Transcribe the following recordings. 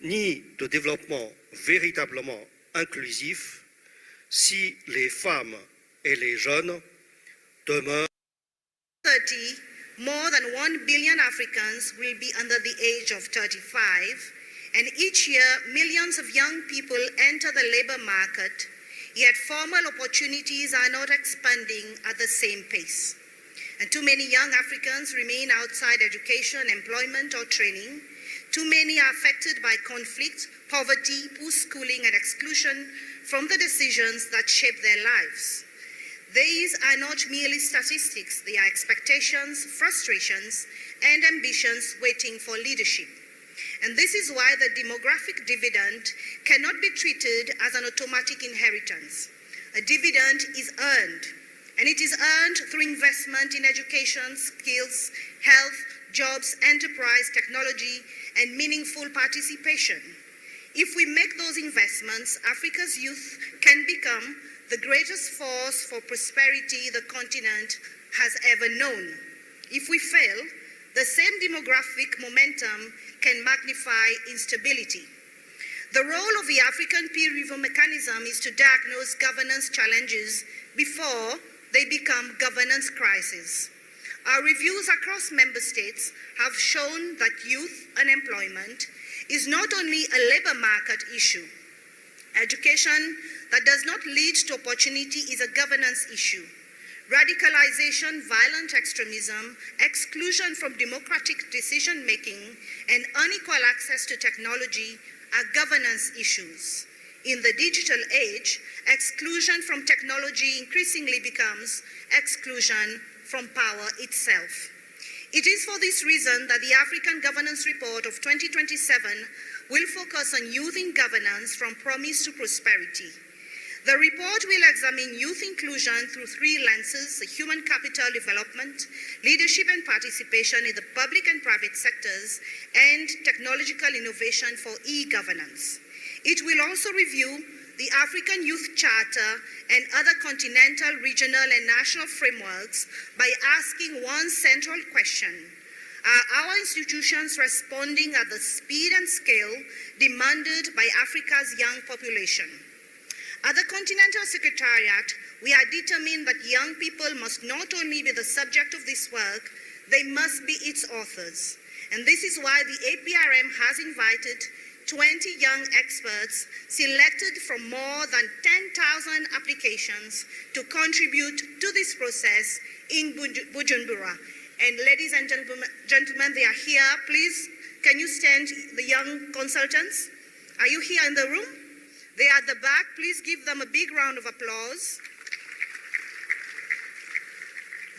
ni de développement véritablement inclusif si les femmes et les jeunes demeurent. 30, more than 1 billion Africans will be under the age of 35, and each year millions of young people enter the labor market, yet formal opportunities are not expanding at the same pace. And too many young Africans remain outside education, employment, or training. Too many are affected by conflict, poverty, poor schooling, and exclusion from the decisions that shape their lives. These are not merely statistics, they are expectations, frustrations, and ambitions waiting for leadership. And this is why the demographic dividend cannot be treated as an automatic inheritance. A dividend is earned, and it is earned through investment in education, skills, health, jobs, enterprise, technology, and meaningful participation. If we make those investments, Africa's youth can become the greatest force for prosperity the continent has ever known. If we fail, the same demographic momentum can magnify instability. The role of the African peer review mechanism is to diagnose governance challenges before they become governance crises. Our reviews across member states have shown that youth unemployment is not only a labor market issue. Education that does not lead to opportunity is a governance issue. Radicalization, violent extremism, exclusion from democratic decision-making, and unequal access to technology are governance issues. In the digital age, exclusion from technology increasingly becomes exclusion from power itself. It is for this reason that the African Governance Report of 2027 will focus on youth in governance from promise to prosperity. The report will examine youth inclusion through three lenses: human capital development, leadership and participation in the public and private sectors, and technological innovation for e-governance. It will also review the African Youth Charter and other continental, regional, and national frameworks by asking one central question: are our institutions responding at the speed and scale demanded by Africa's young population? At the Continental Secretariat, we are determined that young people must not only be the subject of this work, they must be its authors. And this is why the APRM has invited 20 young experts selected from more than 10,000 applications to contribute to this process in Bujumbura. And ladies and gentlemen, they are here. Please, can you stand, the young consultants? Are you here in the room? They are at the back. Please give them a big round of applause.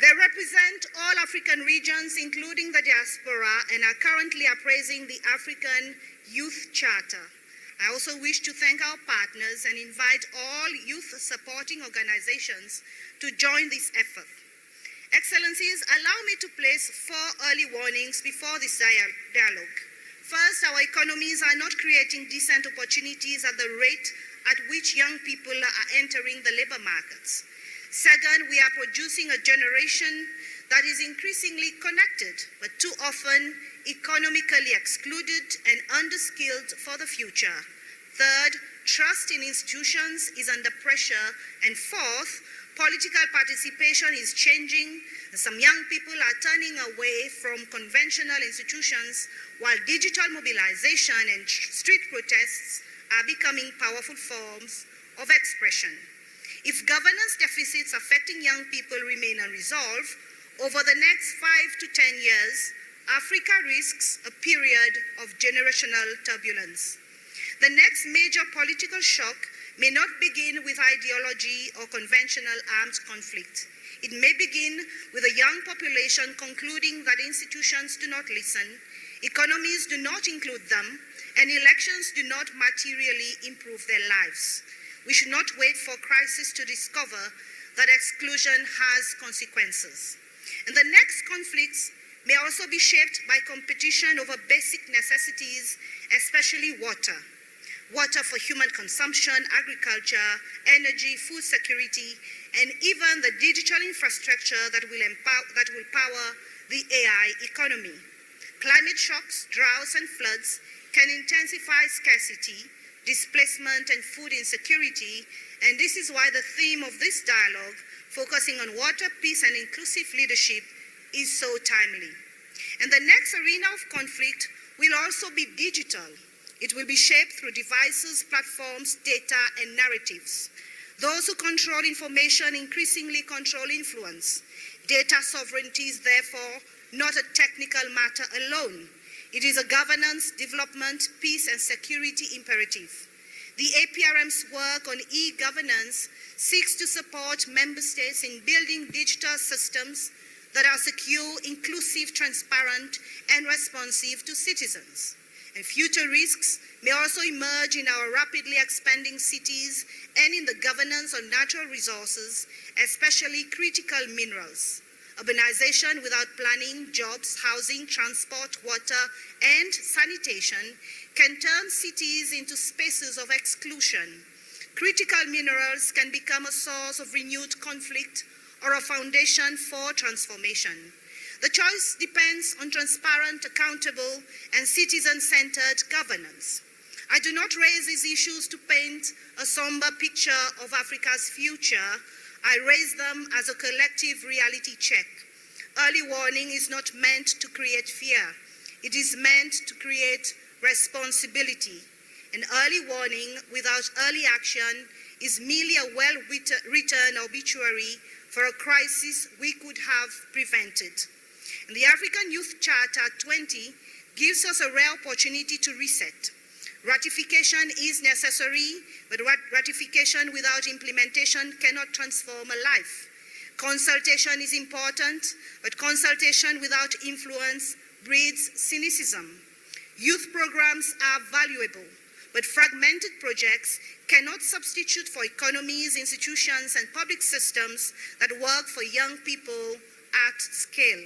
They represent all African regions, including the diaspora, and are currently appraising the African Youth Charter. I also wish to thank our partners and invite all youth supporting organizations to join this effort. Excellencies, allow me to place 4 early warnings before this dialogue. First, our economies are not creating decent opportunities at the rate at which young people are entering the labor markets. Second, we are producing a generation that is increasingly connected, but too often economically excluded and underskilled for the future. Third, trust in institutions is under pressure. And fourth, political participation is changing. Some young people are turning away from conventional institutions, while digital mobilization and street protests are becoming powerful forms of expression. If governance deficits affecting young people remain unresolved, over the next 5 to 10 years, Africa risks a period of generational turbulence. The next major political shock may not begin with ideology or conventional armed conflict. It may begin with a young population concluding that institutions do not listen, economies do not include them, and elections do not materially improve their lives. We should not wait for crisis to discover that exclusion has consequences. And the next conflicts may also be shaped by competition over basic necessities, especially water. Water for human consumption, agriculture, energy, food security, and even the digital infrastructure that will power the AI economy. Climate shocks, droughts, and floods can intensify scarcity, displacement, and food insecurity, and this is why the theme of this dialogue, focusing on water, peace, and inclusive leadership, is so timely. And the next arena of conflict will also be digital. It will be shaped through devices, platforms, data, and narratives. Those who control information increasingly control influence. Data sovereignty is therefore not a technical matter alone. It is a governance, development, peace, and security imperative. The APRM's work on e-governance seeks to support member states in building digital systems that are secure, inclusive, transparent, and responsive to citizens. And future risks may also emerge in our rapidly expanding cities and in the governance of natural resources, especially critical minerals. Urbanization without planning, jobs, housing, transport, water, and sanitation can turn cities into spaces of exclusion. Critical minerals can become a source of renewed conflict or a foundation for transformation. The choice depends on transparent, accountable, and citizen-centered governance. I do not raise these issues to paint a somber picture of Africa's future. I raise them as a collective reality check. Early warning is not meant to create fear. It is meant to create responsibility. An early warning without early action is merely a well-written obituary for a crisis we could have prevented. And the African Youth Charter 20 gives us a rare opportunity to reset. Ratification is necessary, but ratification without implementation cannot transform a life. Consultation is important, but consultation without influence breeds cynicism. Youth programs are valuable, but fragmented projects cannot substitute for economies, institutions, and public systems that work for young people at scale.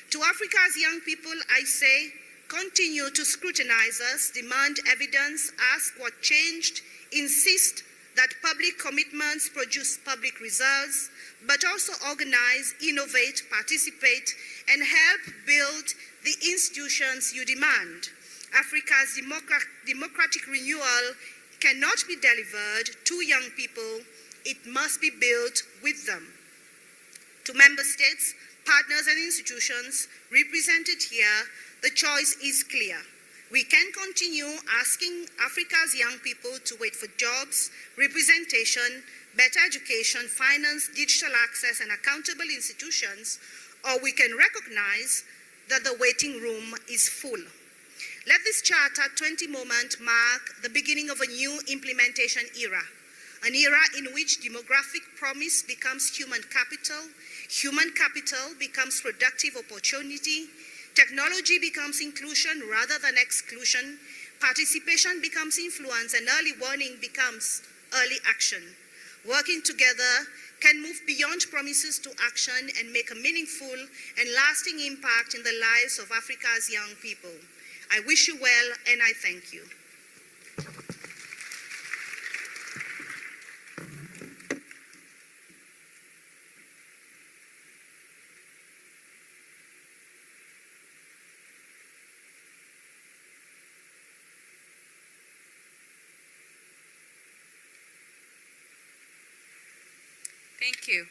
To Africa's young people, I say, continue to scrutinize us, demand evidence, ask what changed, insist that public commitments produce public results, but also organize, innovate, participate, and help build the institutions you demand. Africa's democratic renewal cannot be delivered to young people, it must be built with them. To member states, partners, and institutions represented here, the choice is clear. We can continue asking Africa's young people to wait for jobs, representation, better education, finance, digital access, and accountable institutions, or we can recognize that the waiting room is full. Let this Charter 20 moment mark the beginning of a new implementation era, an era in which demographic promise becomes human capital becomes productive opportunity, technology becomes inclusion rather than exclusion, participation becomes influence, and early warning becomes early action. Working together can move beyond promises to action and make a meaningful and lasting impact in the lives of Africa's young people. I wish you well, and I thank you. Thank you.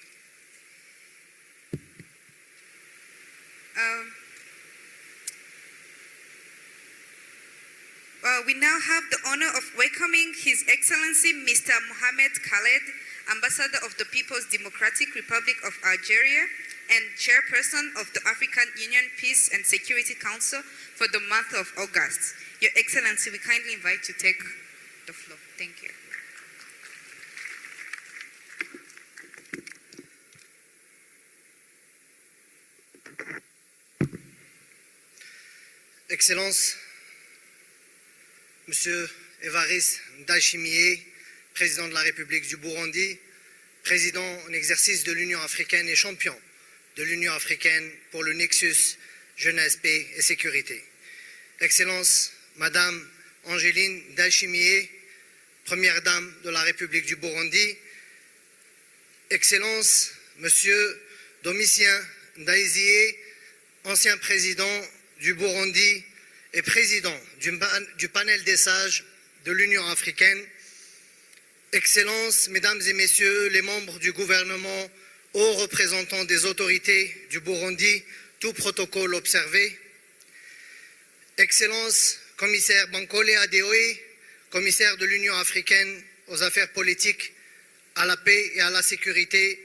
We now have the honor of welcoming His Excellency Mr. Mohamed Khaled, Ambassador of the People's Democratic Republic of Algeria and Chairperson of the African Union Peace and Security Council for the month of August. Your Excellency, we kindly invite you to take the floor. Thank you. Excellences, Monsieur Évariste Ndayishimiye, Président de la République du Burundi, Président en exercice de l'Union africaine et champion de l'Union africaine pour le Nexus Jeunesse, Paix et Sécurité. Excellence, Madame Angeline Ndayishimiye, Première Dame de la République du Burundi, Excellence, Monsieur Domitien Ndayizeye, ancien président du Burundi et président du panel des sages de l'Union africaine, Excellences, Mesdames et Messieurs les membres du gouvernement, hauts représentants des autorités du Burundi, tout protocole observé, Excellences, commissaire Bankole Adeoye, commissaire de l'Union africaine aux affaires politiques, à la paix et à la sécurité,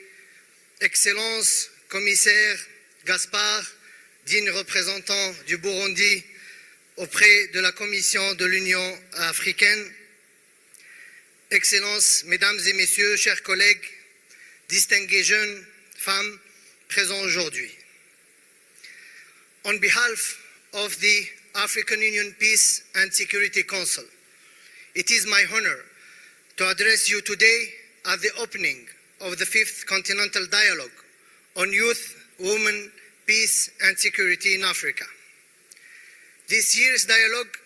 Excellences, commissaire Gaspard, digne représentant du Burundi auprès de la Commission de l'Union africaine, Excellences, Mesdames et Messieurs, chers collègues, distingués jeunes, femmes, présents aujourd'hui. On behalf of the African Union Peace and Security Council, it is my honor to address you today at the opening of the 5th Continental Dialogue on Youth, Women, Peace and Security in Africa. This year's dialogue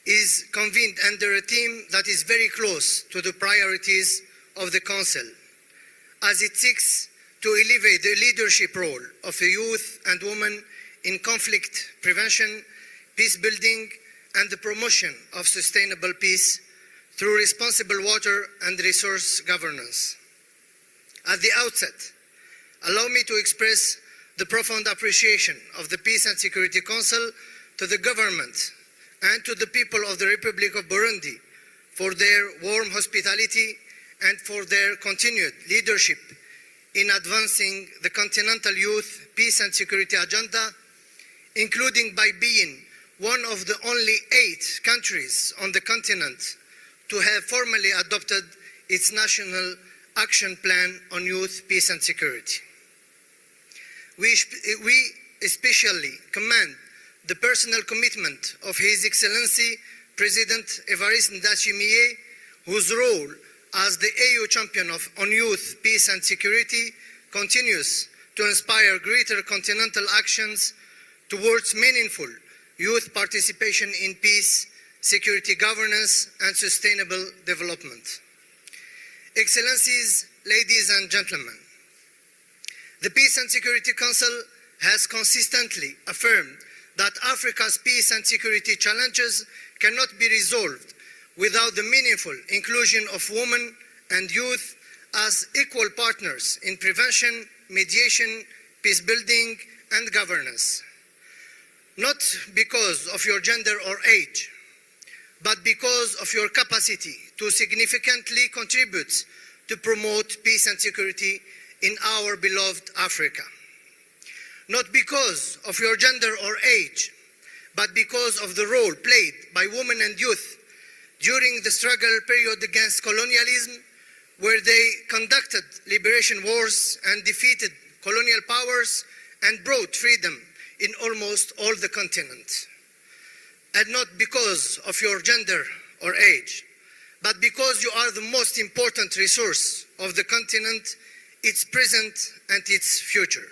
is convened under a theme that is very close to the priorities of the Council, as it seeks to elevate the leadership role of the youth and women in conflict prevention, peace building, and the promotion of sustainable peace through responsible water and resource governance. At the outset, allow me to express the profound appreciation of the Peace and Security Council to the government and to the people of the Republic of Burundi for their warm hospitality and for their continued leadership in advancing the continental youth peace and security agenda, including by being one of the only 8 countries on the continent to have formally adopted its national action plan on youth, peace and security. We especially commend the personal commitment of His Excellency President Evariste Ndayishimiye, whose role as the AU champion on youth, peace and security continues to inspire greater continental actions towards meaningful youth participation in peace, security governance and sustainable development. Excellencies, ladies and gentlemen, the Peace and Security Council has consistently affirmed that Africa's peace and security challenges cannot be resolved without the meaningful inclusion of women and youth as equal partners in prevention, mediation, peace building, and governance. Not because of your gender or age, but because of your capacity to significantly contribute to promote peace and security in our beloved Africa. Not because of your gender or age, but because of the role played by women and youth during the struggle period against colonialism, where they conducted liberation wars and defeated colonial powers and brought freedom in almost all the continent. And not because of your gender or age, but because you are the most important resource of the continent, its present and its future.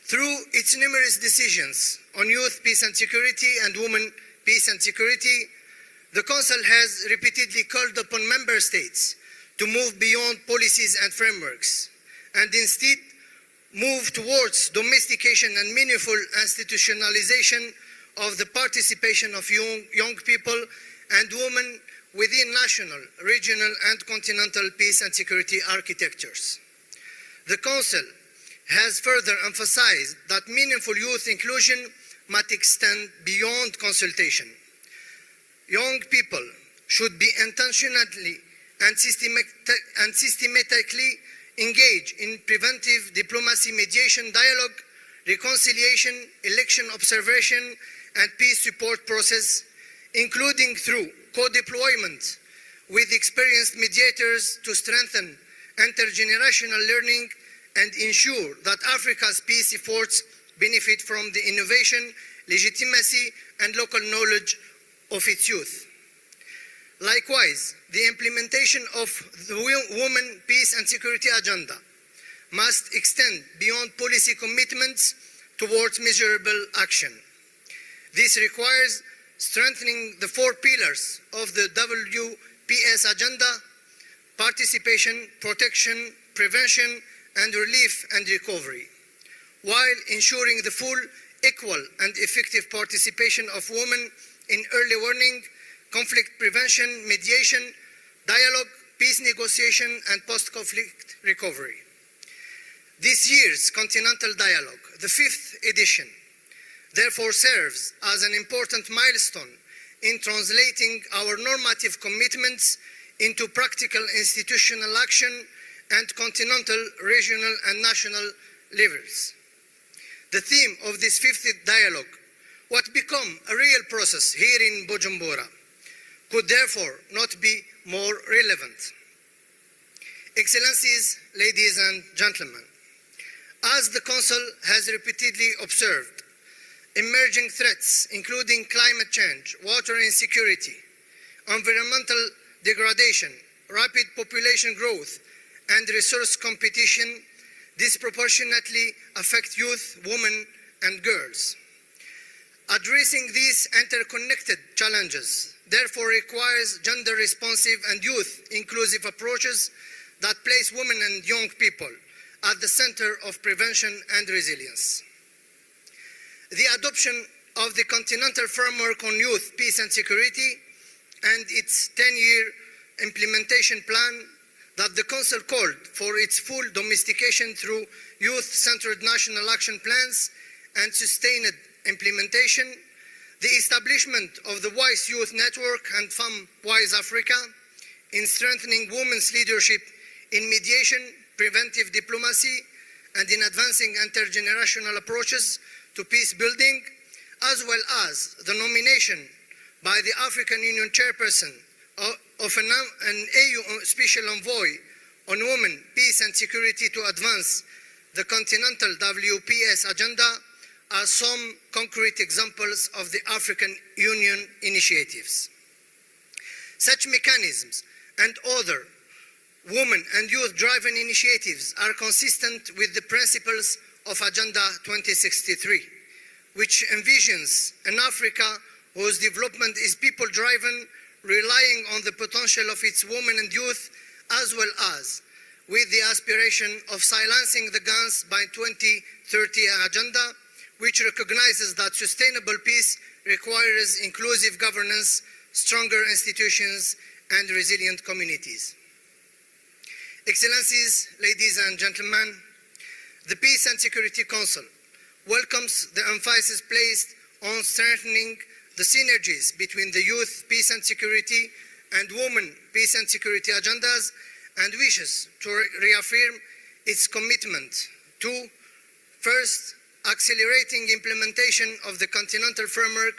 Through its numerous decisions on youth, peace and security and women, peace and security, the Council has repeatedly called upon member states to move beyond policies and frameworks and instead move towards domestication and meaningful institutionalization of the participation of young people and women within national, regional and continental peace and security architectures. The Council has further emphasized that meaningful youth inclusion must extend beyond consultation. Young people should be intentionally and systematically engaged in preventive diplomacy, mediation, dialogue, reconciliation, election observation, and peace support process, including through co-deployment with experienced mediators to strengthen intergenerational learning and ensure that Africa's peace efforts benefit from the innovation, legitimacy, and local knowledge of its youth. Likewise, the implementation of the Women, Peace and Security Agenda must extend beyond policy commitments towards measurable action. This requires strengthening the 4 pillars of the WPS agenda: participation, protection, prevention, and relief and recovery, while ensuring the full equal and effective participation of women in early warning, conflict prevention, mediation, dialogue, peace negotiation, and post-conflict recovery. This year's Continental Dialogue, the 5th edition, therefore serves as an important milestone in translating our normative commitments into practical institutional action at continental, regional, and national levels. The theme of this 5th dialogue, what become a real process here in Bujumbura, could therefore not be more relevant. Excellencies, ladies and gentlemen, as the Council has repeatedly observed, emerging threats including climate change, water insecurity, environmental degradation, rapid population growth, and resource competition disproportionately affect youth, women, and girls. Addressing these interconnected challenges therefore requires gender-responsive and youth-inclusive approaches that place women and young people at the center of prevention and resilience. The adoption of the Continental Framework on Youth, Peace and Security and its 10-year implementation plan that the Council called for its full domestication through youth-centered national action plans and sustained implementation, the establishment of the WISE Youth Network and Femme WISE Africa in strengthening women's leadership in mediation, preventive diplomacy, and in advancing intergenerational approaches to peace building, as well as the nomination by the African Union chairperson of an AU Special Envoy on Women, Peace and Security to advance the Continental WPS agenda are some concrete examples of the African Union initiatives. Such mechanisms and other women and youth-driven initiatives are consistent with the principles of Agenda 2063, which envisions an Africa whose development is people-driven, relying on the potential of its women and youth, as well as with the aspiration of silencing the guns by 2030 agenda, which recognizes that sustainable peace requires inclusive governance, stronger institutions, and resilient communities. Excellencies, ladies and gentlemen, the Peace and Security Council welcomes the emphasis placed on strengthening the synergies between the youth, peace and security, and women, peace and security agendas, and wishes to reaffirm its commitment to, first, accelerating implementation of the Continental Framework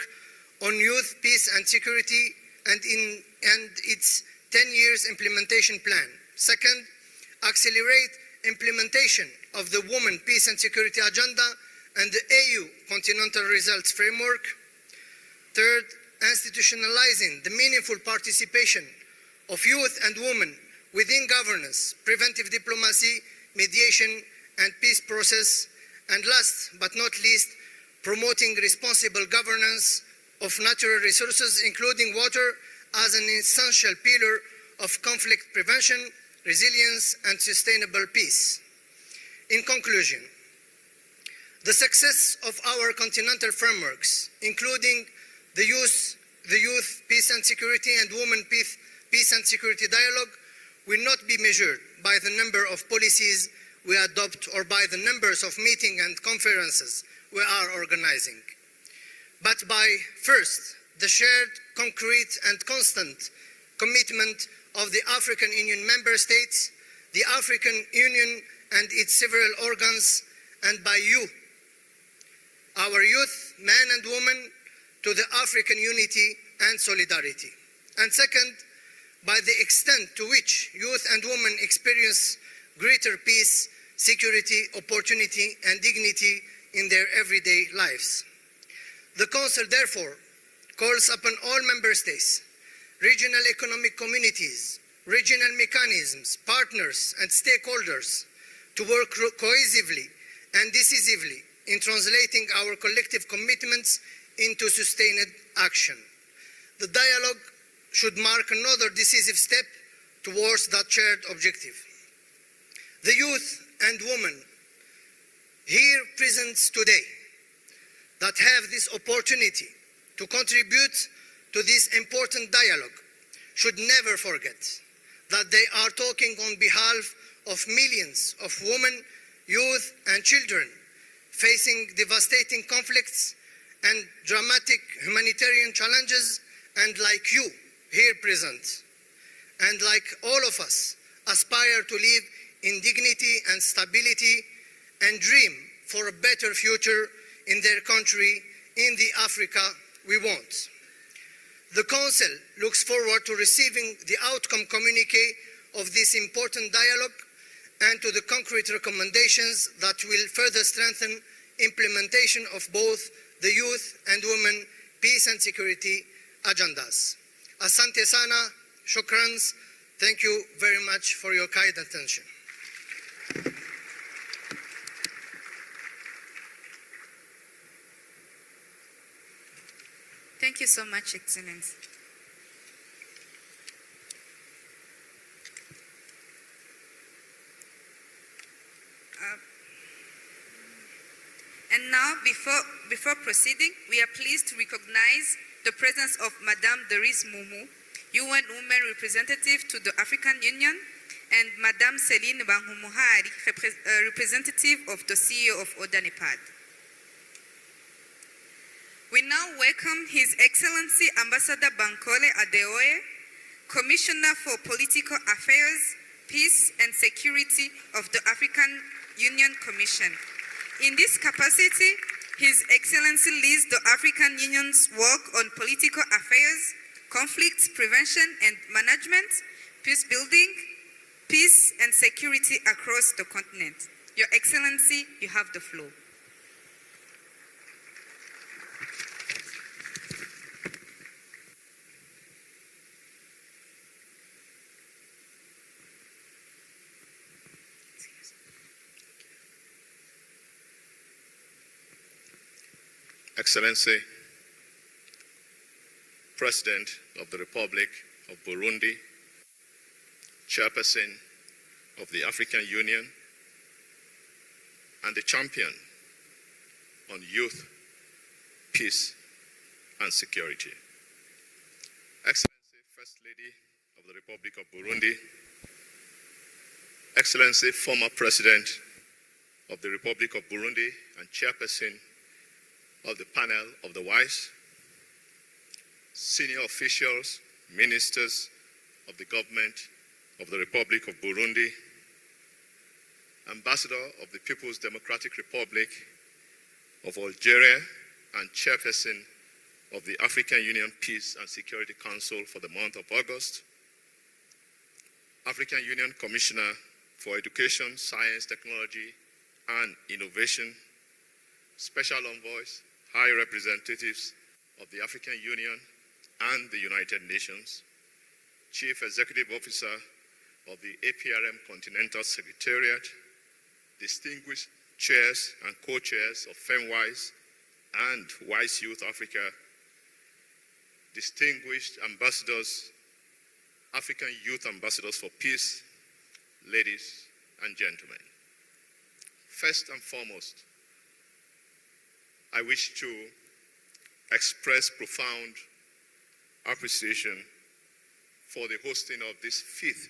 on Youth, Peace and Security and its 10 years implementation plan. Second, accelerate implementation of the Women, Peace and Security Agenda and the AU Continental Results Framework. Third, institutionalizing the meaningful participation of youth and women within governance, preventive diplomacy, mediation, and peace process. And last but not least, promoting responsible governance of natural resources, including water, as an essential pillar of conflict prevention, resilience, and sustainable peace. In conclusion, the success of our continental frameworks, including the Youth, Peace and Security and Women, Peace and Security Dialogue, will not be measured by the number of policies we adopt or by the numbers of meetings and conferences we are organizing, but by, first, the shared, concrete, and constant commitment of the African Union member states, the African Union and its several organs, and by you, our youth, men and women, to the African unity and solidarity. And second, by the extent to which youth and women experience greater peace, security, opportunity, and dignity in their everyday lives. The Council, therefore, calls upon all member states, regional economic communities, regional mechanisms, partners, and stakeholders to work cohesively and decisively in translating our collective commitments into sustained action. The dialogue should mark another decisive step towards that shared objective. The youth and women here present today that have this opportunity to contribute to this important dialogue should never forget that they are talking on behalf of millions of women, youth, and children facing devastating conflicts and dramatic humanitarian challenges, and like you here present, and like all of us, aspire to live in dignity and stability and dream for a better future in their country, in the Africa we want. The Council looks forward to receiving the outcome communique of this important dialogue and to the concrete recommendations that will further strengthen implementation of both the youth and women peace and security agendas. Asante sana, shukrans. Thank you very much for your kind attention. Thank you so much, Excellency. And now, before proceeding, we are pleased to recognize the presence of Madame Doris Mumu, UN Women Representative to the African Union, and Madame Céline Banhumuhari, representative of the CEO of ODA-NEPAD. We now welcome His Excellency Ambassador Bankole Adeoye, Commissioner for Political Affairs, Peace and Security of the African Union Commission. In this capacity, His Excellency leads the African Union's work on political affairs, conflict prevention and management, peace building, peace and security across the continent. Your Excellency, you have the floor. Excellency, President of the Republic of Burundi, Chairperson of the African Union, and the champion on youth, peace, and security. Excellency, First Lady of the Republic of Burundi, Excellency, former President of the Republic of Burundi and Chairperson of the panel of the wise, senior officials, ministers of the government of the Republic of Burundi, Ambassador of the People's Democratic Republic of Algeria and Chairperson of the African Union Peace and Security Council for the month of August, African Union Commissioner for Education, Science, Technology, and Innovation, Special Envoys, High Representatives of the African Union and the United Nations, Chief Executive Officer of the APRM Continental Secretariat, distinguished chairs and co-chairs of FEMWISE and WISE Youth Africa, distinguished ambassadors, African Youth Ambassadors for Peace, ladies and gentlemen. First and foremost, I wish to express profound appreciation for the hosting of this 5th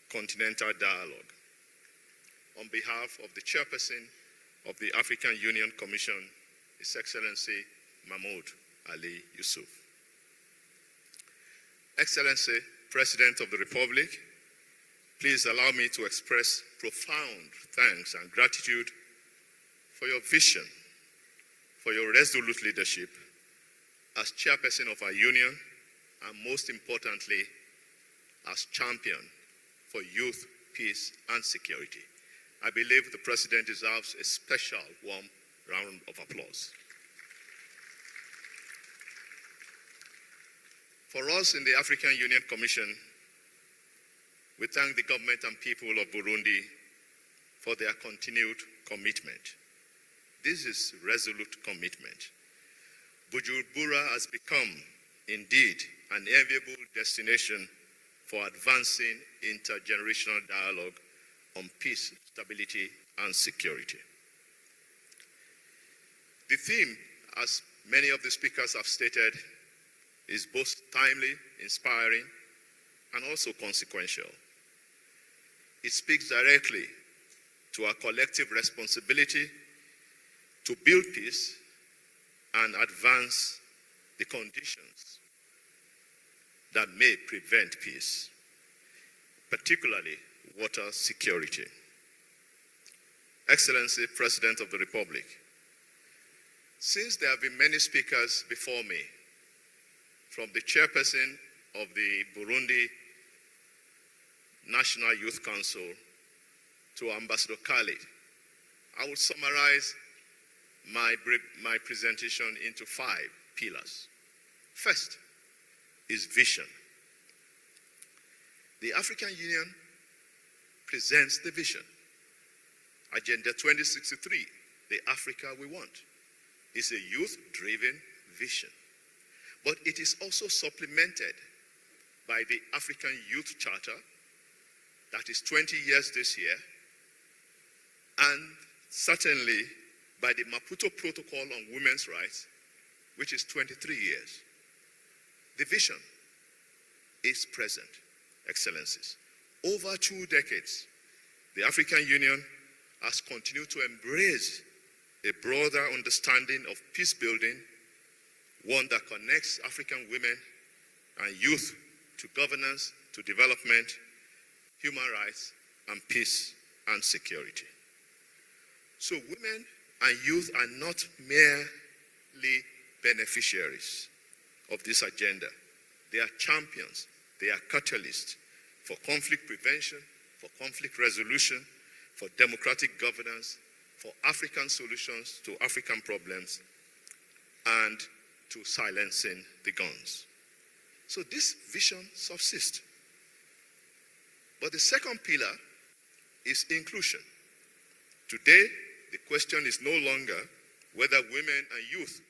Continental Dialogue. On behalf of the Chairperson of the African Union Commission, His Excellency Mahmoud Ali Yusuf. Excellency, President of the Republic, please allow me to express profound thanks and gratitude for your vision, for your resolute leadership as chairperson of our union, and most importantly, as champion for youth, peace, and security. I believe the President deserves a special warm round of applause. For us in the African Union Commission, we thank the government and people of Burundi for their continued commitment. This is resolute commitment. Bujumbura has become, indeed, an enviable destination for advancing intergenerational dialogue on peace, stability, and security. The theme as many of the speakers have stated, is both timely, inspiring, and also consequential. It speaks directly to our collective responsibility to build peace and advance the conditions that may prevent peace, particularly water security. Excellency, President of the Republic, since there have been many speakers before me, from the chairperson of the Burundi National Youth Council to Ambassador Khaled, I will summarize my presentation into 5 pillars. First is vision. The African Union presents the vision. Agenda 2063, the Africa we want, is a youth-driven vision. But it is also supplemented by the African Youth Charter, that is 20 years this year, and certainly by the Maputo Protocol on Women's Rights, which is 23 years. The vision is present, Excellencies. Over 2 decades, the African Union has continued to embrace a broader understanding of peace building, one that connects African women and youth to governance, to development, human rights, and peace and security. So women and youth are not merely beneficiaries of this agenda. They are champions, they are catalysts for conflict prevention, for conflict resolution, for democratic governance, for African solutions to African problems, and to silencing the guns. So this vision subsists. But the second pillar is inclusion. Today, the question is no longer whether women and youth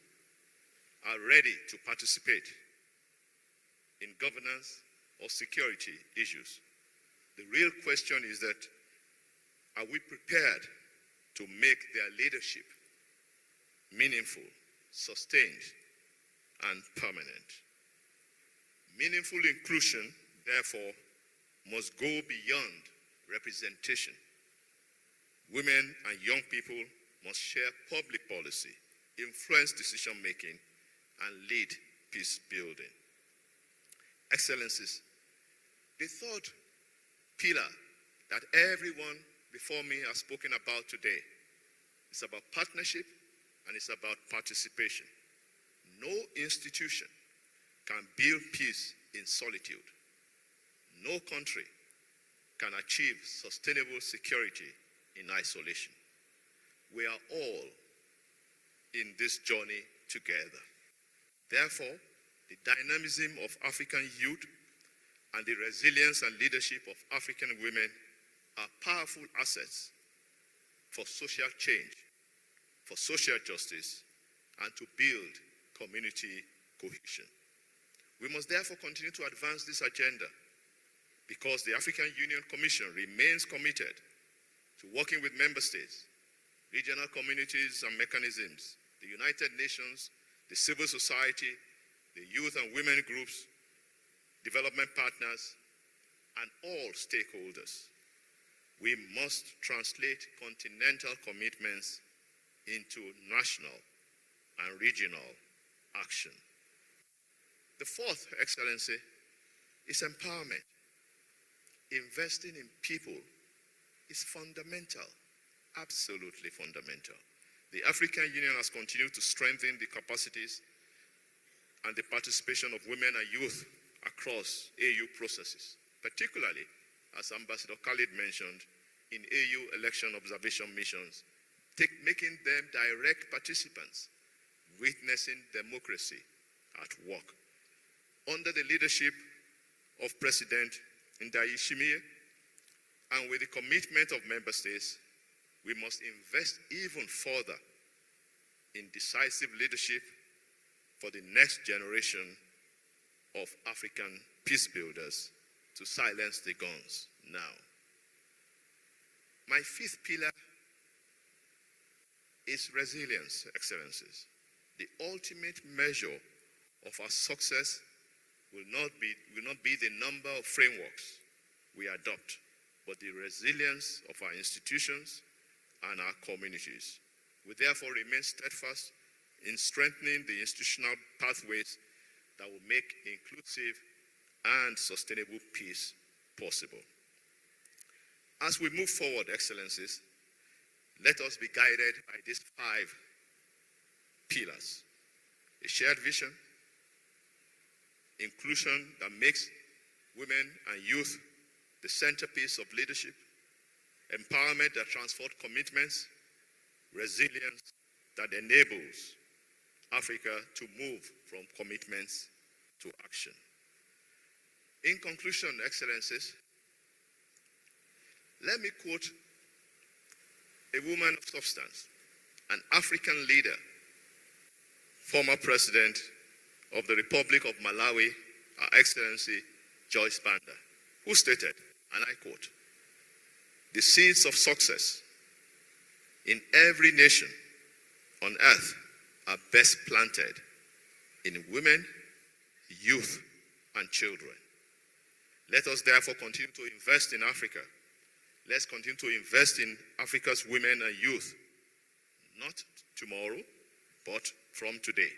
are ready to participate in governance or security issues. The real question is that, are we prepared to make their leadership meaningful, sustained, and permanent? Meaningful inclusion, therefore, must go beyond representation. Women and young people must share public policy, influence decision-making, and lead peace building. Excellencies, the third pillar that everyone before me has spoken about today is about partnership and it's about participation. No institution can build peace in solitude. No country can achieve sustainable security in isolation. We are all in this journey together. Therefore, the dynamism of African youth and the resilience and leadership of African women are powerful assets for social change, for social justice, and to build community cohesion. We must therefore continue to advance this agenda because the African Union Commission remains committed to working with member states, regional communities and mechanisms, the United Nations, the civil society, the youth and women groups, development partners, and all stakeholders. We must translate continental commitments into national and regional action. The fourth, Excellency, is empowerment. Investing in people is fundamental, absolutely fundamental. The African Union has continued to strengthen the capacities and the participation of women and youth across AU processes, particularly, as Ambassador Khaled mentioned, in AU election observation missions, making them direct participants, witnessing democracy at work. Under the leadership of President Ndayishimiye, and with the commitment of member states, we must invest even further in decisive leadership for the next generation of African peace builders to silence the guns now. My fifth pillar is resilience, Excellencies. the ultimate measure of our success will not be the number of frameworks we adopt, but the resilience of our institutions and our communities. We therefore remain steadfast in strengthening the institutional pathways that will make inclusive and sustainable peace possible. As we move forward, Excellencies, let us be guided by these 5 pillars: a shared vision, inclusion that makes women and youth the centerpiece of leadership, empowerment that transforms commitments, resilience that enables Africa to move from commitments to action. In conclusion, Excellencies, let me quote a woman of substance, an African leader, former President of the Republic of Malawi, Her Excellency Joyce Banda, who stated, and I quote, "The seeds of success in every nation on earth are best planted in women, youth, and children. Let us therefore continue to invest in Africa. Let's continue to invest in Africa's women and youth, not tomorrow, but from today.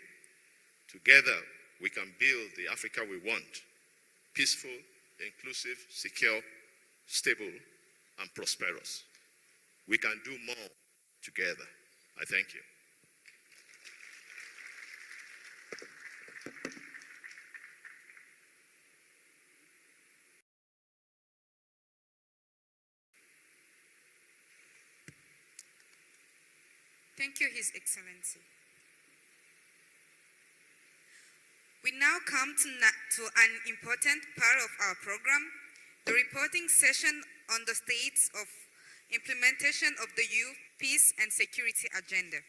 Together, we can build the Africa we want: peaceful, inclusive, secure, stable, and prosperous. We can do more together." I thank you. Thank you, His Excellency. We now come to an important part of our program, the reporting session on the states of implementation of the Youth, Peace and Security Agenda.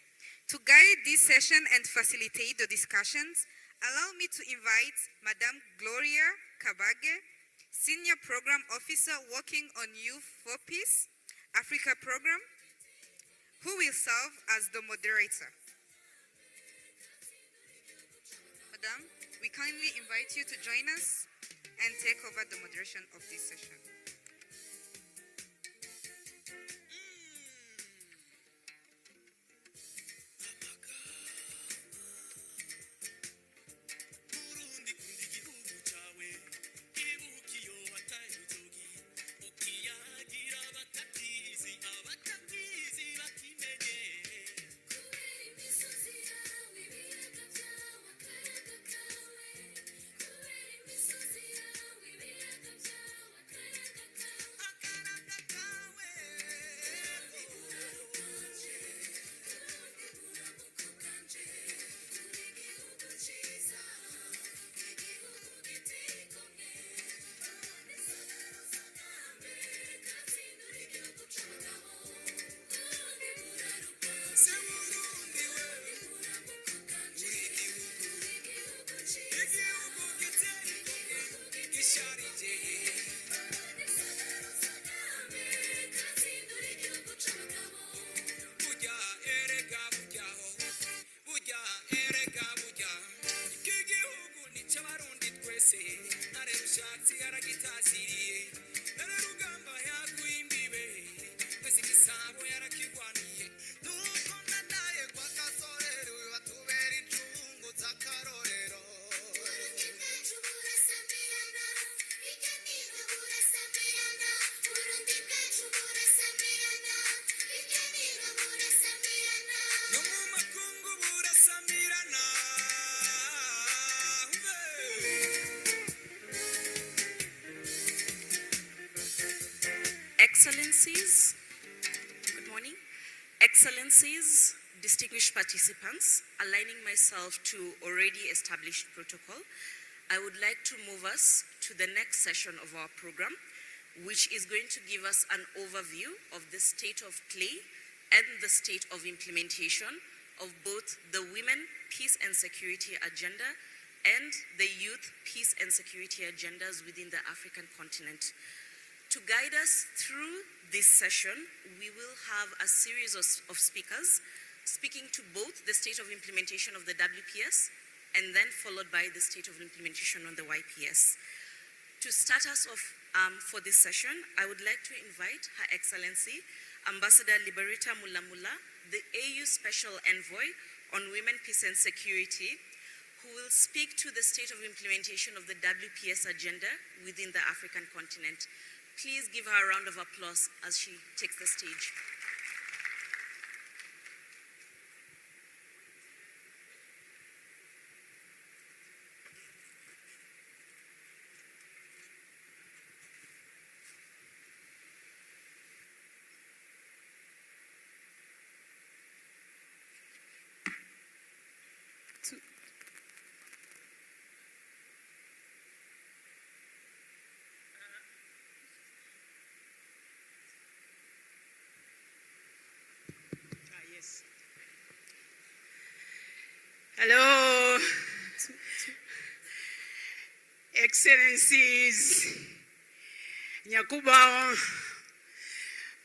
To guide this session and facilitate the discussions, allow me to invite Madame Gloria Kabage, Senior Program Officer working on Youth for Peace, Africa Program, who will serve as the moderator. Madam, we kindly invite you to join us and take over the moderation of this session. Excellencies, good morning. Excellencies, distinguished participants, aligning myself to already established protocol, I would like to move us to the next session of our program, which is going to give us an overview of the state of play and the state of implementation of both the Women, Peace and Security Agenda and the Youth, Peace and Security Agendas within the African continent. To guide us through this session, we will have a series of speakers speaking to both the state of implementation of the WPS and then followed by the state of implementation on the YPS. To start us off for this session, I would like to invite Her Excellency Ambassador Liberata Mulamula, the AU Special Envoy on Women, Peace and Security, who will speak to the state of implementation of the WPS agenda within the African continent. Please give her a round of applause as she takes the stage. Hello, Excellencies, Nyakubawa,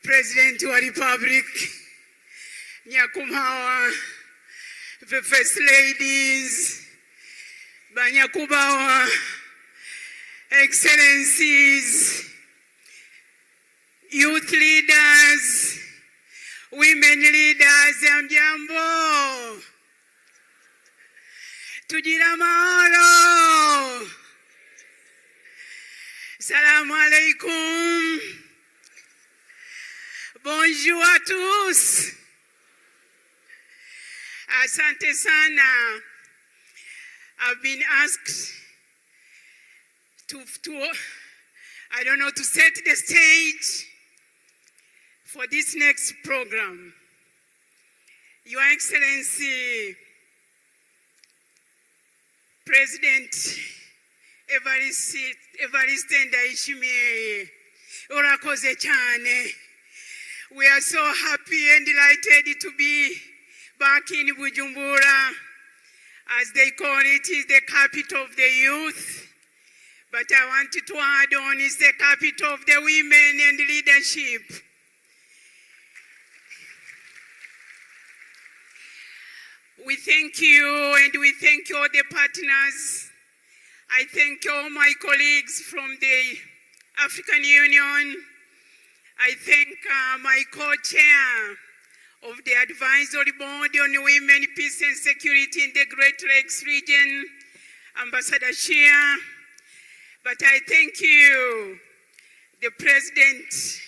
President of the Republic, Nyakubawa, the First Ladies, Banyakubawa, Excellencies, youth leaders, women leaders, Jambo. Tujira mahalo. Salamu alaikum. Bonjour à tous. Asante sana. I've been asked to set the stage for this next program. Your Excellency, President Evariste Ndayishimiye, urakoze cyane. We are so happy and delighted to be back in Bujumbura. As they call it, is the capital of the youth. But I wanted to add on, it's the capital of the women and leadership. We thank you, and we thank all the partners. I thank all my colleagues from the African Union. I thank my co-chair of the Advisory Board on Women, Peace and Security in the Great Lakes region, Ambassador Shia. But I thank you, the President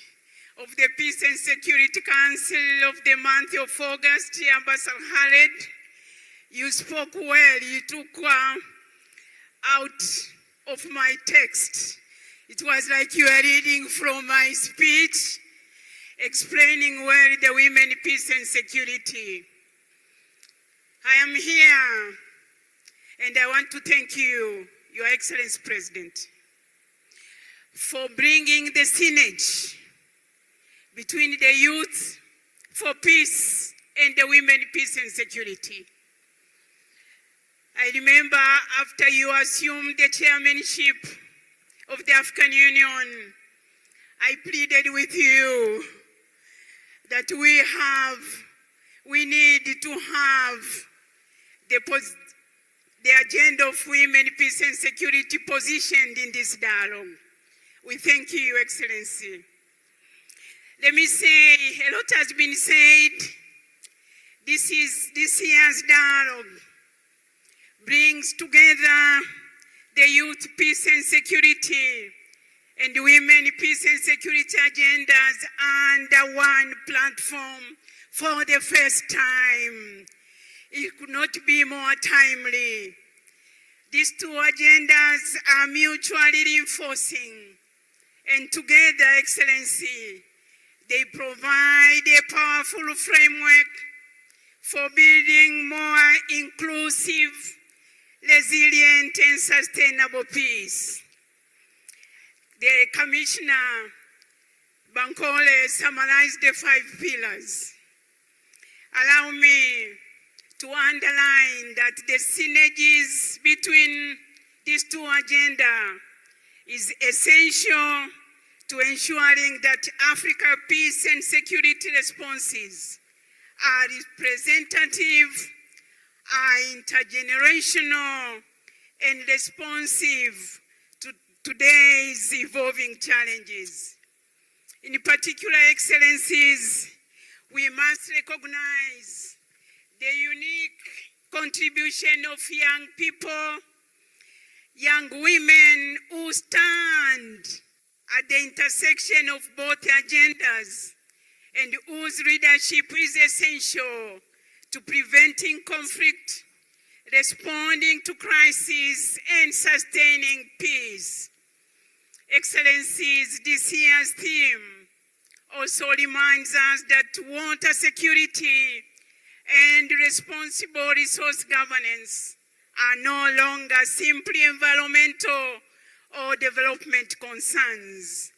of the Peace and Security Council of the month of August, Ambassador Khaled. You spoke well. You took out of my text. It was like you were reading from my speech, explaining well the women, peace and security. I am here, and I want to thank you, Your Excellency President, for bringing the synergy between the youth for peace and the women, peace and security. I remember after you assumed the chairmanship of the African Union, I pleaded with you that we need to have the agenda of women, peace and security positioned in this dialogue. We thank you, Your Excellency. Let me say, a lot has been said. This year's dialogue brings together the youth, peace and security and women, peace and security agendas under one platform for the first time. It could not be more timely. These two agendas are mutually reinforcing, and together, Excellency, they provide a powerful framework for building more inclusive, resilient and sustainable peace. The Commissioner Bankole summarized the 5 pillars. Allow me to underline that the synergies between these two agendas is essential to ensuring that Africa peace and security responses are representative, are intergenerational, and responsive to today's evolving challenges. In particular, Excellencies, we must recognize the unique contribution of young people, young women who stand at the intersection of both agendas and whose leadership is essential to preventing conflict, responding to crises, and sustaining peace. Excellencies, this year's theme also reminds us that water security and responsible resource governance are no longer simply environmental or development concerns.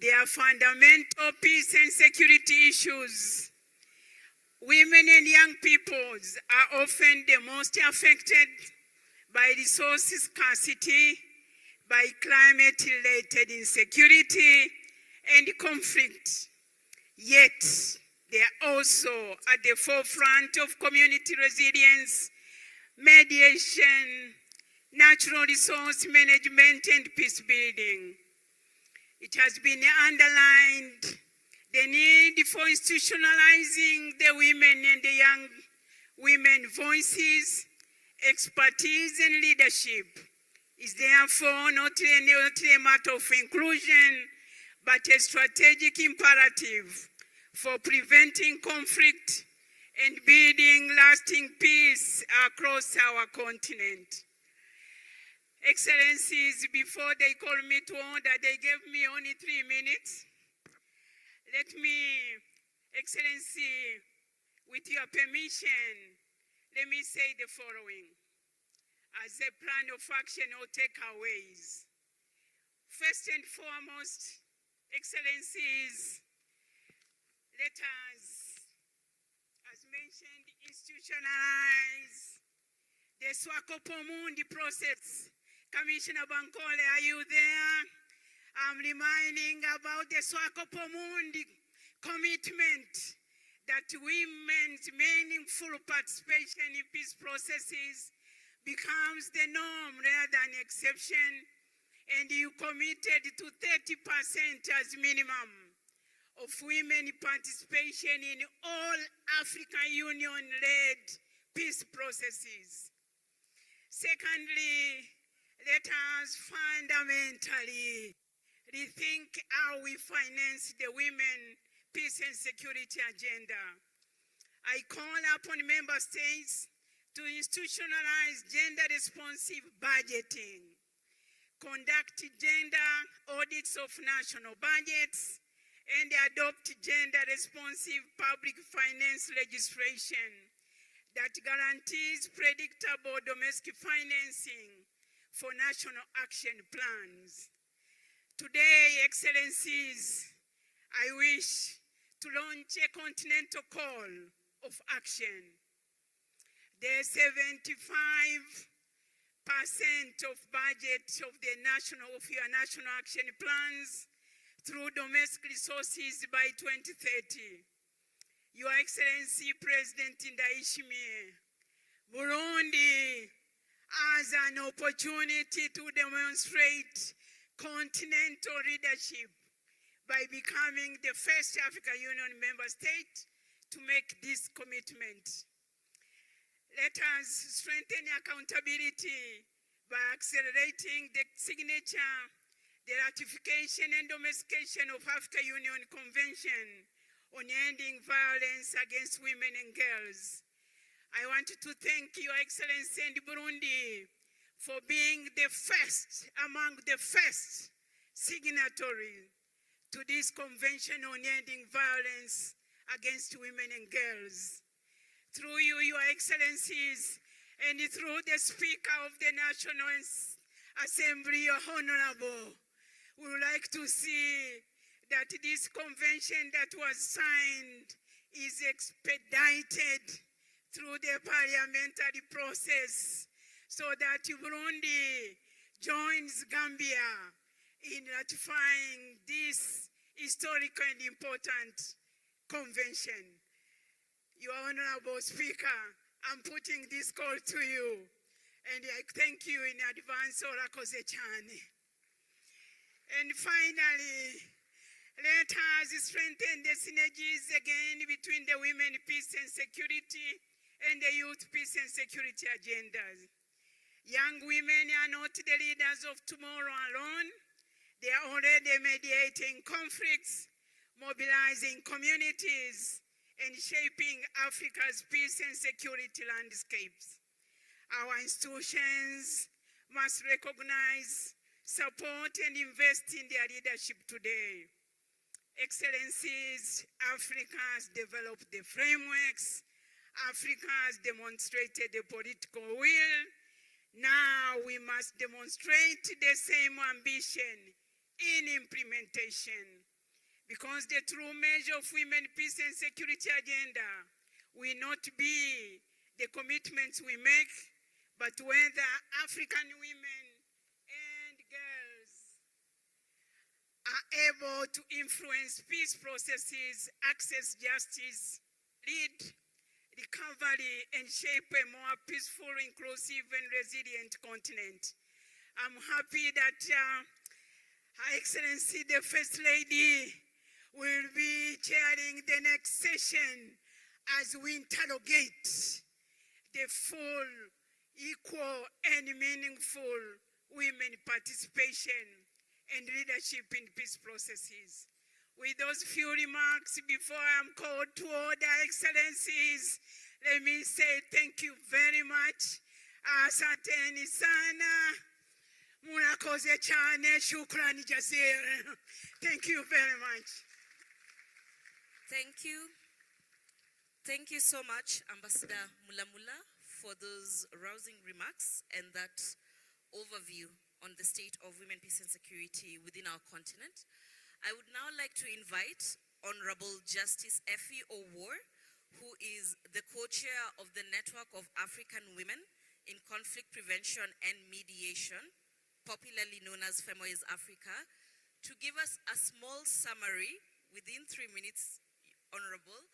They are fundamental peace and security issues. Women and young peoples are often the most affected by resource scarcity, by climate-related insecurity and conflict. Yet, they are also at the forefront of community resilience, mediation, natural resource management, and peace building. It has been underlined the need for institutionalizing the women and the young women voices, expertise, and leadership is therefore not a matter of inclusion, but a strategic imperative for preventing conflict and building lasting peace across our continent. Excellencies, before they called me to order, they gave me only 3 minutes. Let me, Excellency, with your permission, let me say the following as a plan of action or takeaways. First and foremost, Excellencies, let us, as mentioned, institutionalize the Swakopomund process. Commissioner Bankole, are you there? I'm reminding about the Swakopomund commitment that women's meaningful participation in peace processes becomes the norm rather than exception, and you committed to 30% as minimum of women participation in all African Union-led peace processes. Secondly, let us fundamentally rethink how we finance the women peace and security agenda. I call upon member states to institutionalize gender-responsive budgeting, conduct gender audits of national budgets, and adopt gender-responsive public finance legislation that guarantees predictable domestic financing for national action plans. Today, Excellencies, I wish to launch a continental call of action. The 75% of budget of your national action plans through domestic resources by 2030. Your Excellency President Ndayishimiye, Burundi has an opportunity to demonstrate continental leadership by becoming the first African Union member state to make this commitment. Let us strengthen accountability by accelerating the signature, the ratification and domestication of African Union Convention on ending violence against women and girls. I want to thank Your Excellency and Burundi for being the first, among the first signatories to this convention on ending violence against women and girls. Through you, Your Excellencies, and through the Speaker of the National Assembly, Your Honorable, we would like to see that this convention that was signed is expedited through the parliamentary process so that Burundi joins Gambia in ratifying this historic and important convention. Your Honorable Speaker, I'm putting this call to you, and I thank you in advance, Ikaze cyane. And finally, let us strengthen the synergies again between the women, peace and security, and the youth, peace and security agendas. Young women are not the leaders of tomorrow alone. They are already mediating conflicts, mobilizing communities, and shaping Africa's peace and security landscapes. Our institutions must recognize, support, and invest in their leadership today. Excellencies, Africa has developed the frameworks. Africa has demonstrated the political will. Now we must demonstrate the same ambition in implementation, because the true measure of women, peace and security agenda will not be the commitments we make, but whether African women and girls are able to influence peace processes, access justice, lead recovery, and shape a more peaceful, inclusive, and resilient continent. I'm happy that Her Excellency the First Lady will be chairing the next session as we interrogate the full, equal, and meaningful women participation and leadership in peace processes. With those few remarks, before I'm called to order, Excellencies, let me say thank you very much. Asanteni sana. Murakoze cyane. Shukrani jazil. Thank you very much. Thank you. Thank you so much, Ambassador Mulamula, for those rousing remarks and that overview on the state of women, peace and security within our continent. I would now like to invite Honorable Justice Effie Owor, who is the co-chair of the Network of African Women in Conflict Prevention and Mediation, popularly known as FEMOIS Africa, to give us a small summary within 3 minutes, Honorable,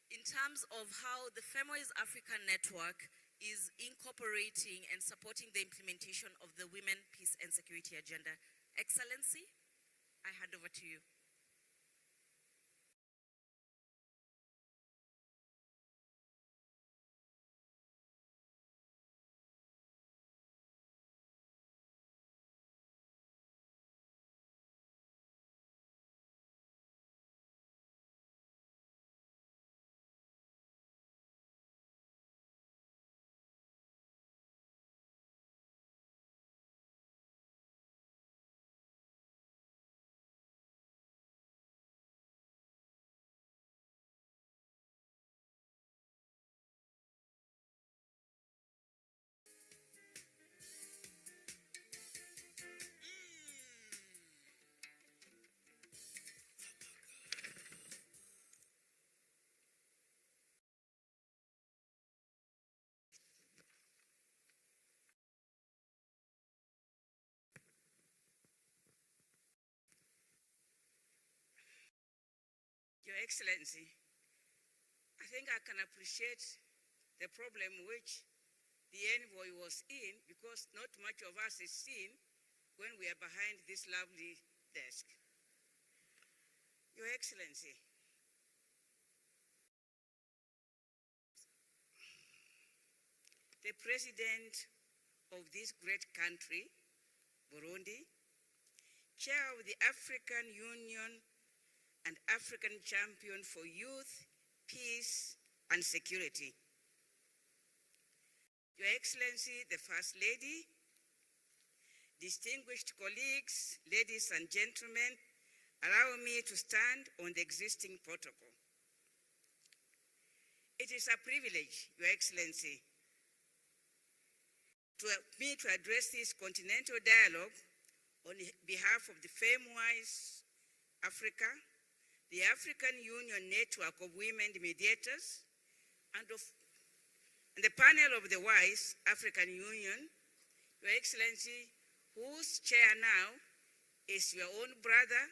in terms of how the FEMOIS Africa Network is incorporating and supporting the implementation of the Women, Peace and Security Agenda. Excellency, I hand over to you. Your Excellency, I think I can appreciate the problem which the envoy was in, because not much of us is seen when we are behind this lovely desk. Your Excellency, the President of this great country, Burundi, Chair of the African Union and African Champion for Youth, Peace and Security. Your Excellency, the First Lady, distinguished colleagues, ladies and gentlemen, allow me to stand on the existing protocol. It is a privilege, Your Excellency, to me to address this continental dialogue on behalf of the FEMOIS Africa, the African Union Network of Women Mediators, and the panel of the WISE African Union, Your Excellency, whose chair now is your own brother,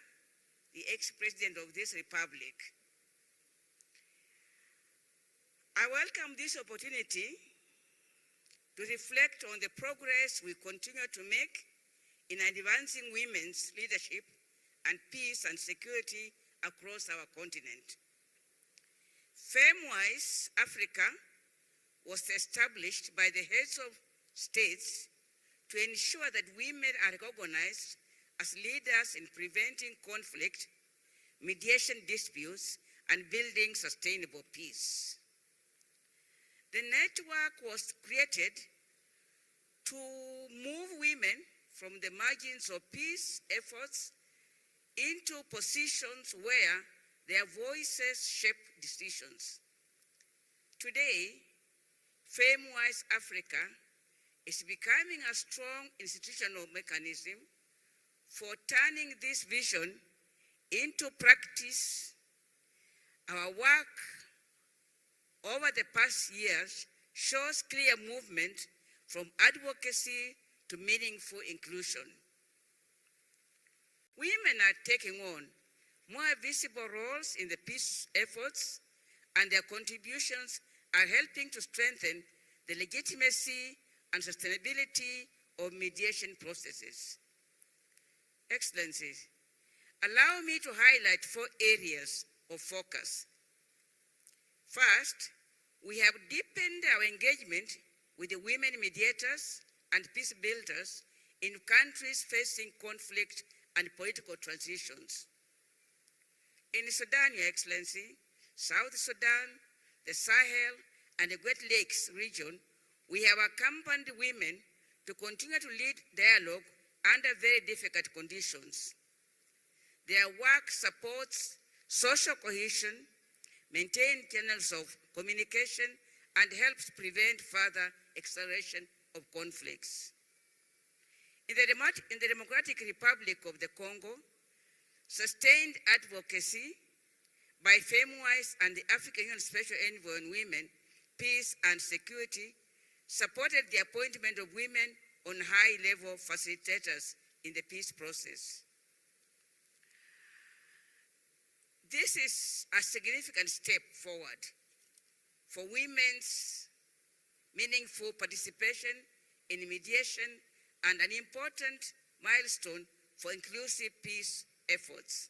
the ex-president of this republic. I welcome this opportunity to reflect on the progress we continue to make in advancing women's leadership and peace and security across our continent. FameWise Africa was established by the heads of states to ensure that women are recognized as leaders in preventing conflict, mediation disputes, and building sustainable peace. The network was created to move women from the margins of peace efforts into positions where their voices shape decisions. Today, FameWise Africa is becoming a strong institutional mechanism for turning this vision into practice. Our work over the past years shows clear movement from advocacy to meaningful inclusion. Women are taking on more visible roles in the peace efforts, and their contributions are helping to strengthen the legitimacy and sustainability of mediation processes. Excellencies, allow me to highlight 4 areas of focus. First, we have deepened our engagement with the women mediators and peace builders in countries facing conflict and political transitions. In Sudan, Your Excellency, South Sudan, the Sahel, and the Great Lakes region, we have accompanied women to continue to lead dialogue under very difficult conditions. Their work supports social cohesion, maintains channels of communication, and helps prevent further acceleration of conflicts. In the Democratic Republic of the Congo, sustained advocacy by FameWise and the African Union Special Envoy on Women, Peace and Security supported the appointment of women on high-level facilitators in the peace process. This is a significant step forward for women's meaningful participation in mediation and an important milestone for inclusive peace efforts.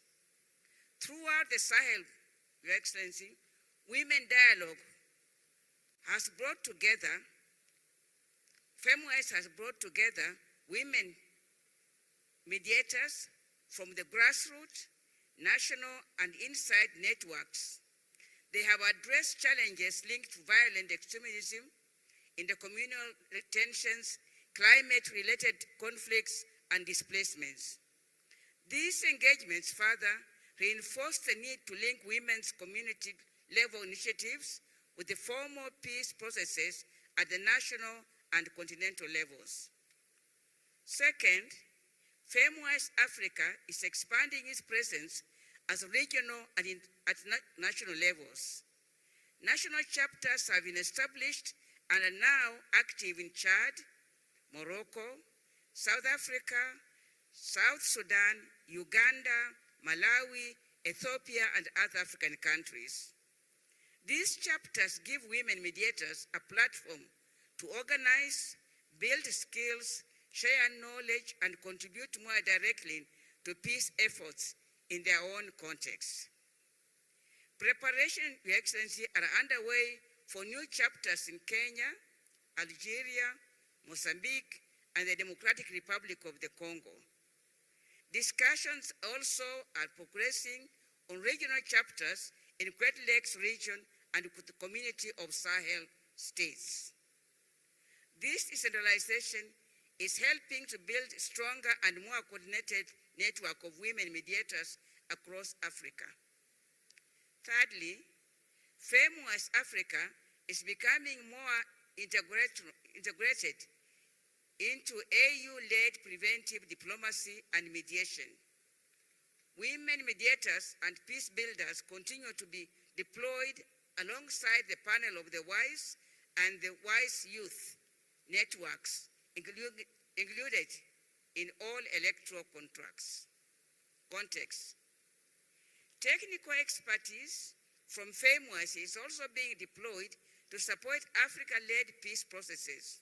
Throughout the Sahel, Your Excellency, Women Dialogue has brought together, FameWise has brought together women mediators from the grassroots, national and inside networks. They have addressed challenges linked to violent extremism, intercommunal tensions, climate-related conflicts, and displacements. These engagements further reinforce the need to link women's community-level initiatives with the formal peace processes at the national and continental levels. Second, FameWise Africa is expanding its presence as regional and at national levels. National chapters have been established and are now active in Chad, Morocco, South Africa, South Sudan, Uganda, Malawi, Ethiopia, and other African countries. These chapters give women mediators a platform to organize, build skills, share knowledge, and contribute more directly to peace efforts in their own context. Preparations, Your Excellency, are underway for new chapters in Kenya, Algeria, Mozambique, and the Democratic Republic of the Congo. Discussions also are progressing on regional chapters in Great Lakes region and with the community of Sahel states. This decentralization is helping to build a stronger and more coordinated network of women mediators across Africa. Thirdly, FameWise Africa is becoming more integrated into AU-led preventive diplomacy and mediation. Women mediators and peace builders continue to be deployed alongside the panel of the WISE and the WISE youth networks, included in all electoral contexts. Technical expertise from FameWise is also being deployed to support Africa-led peace processes.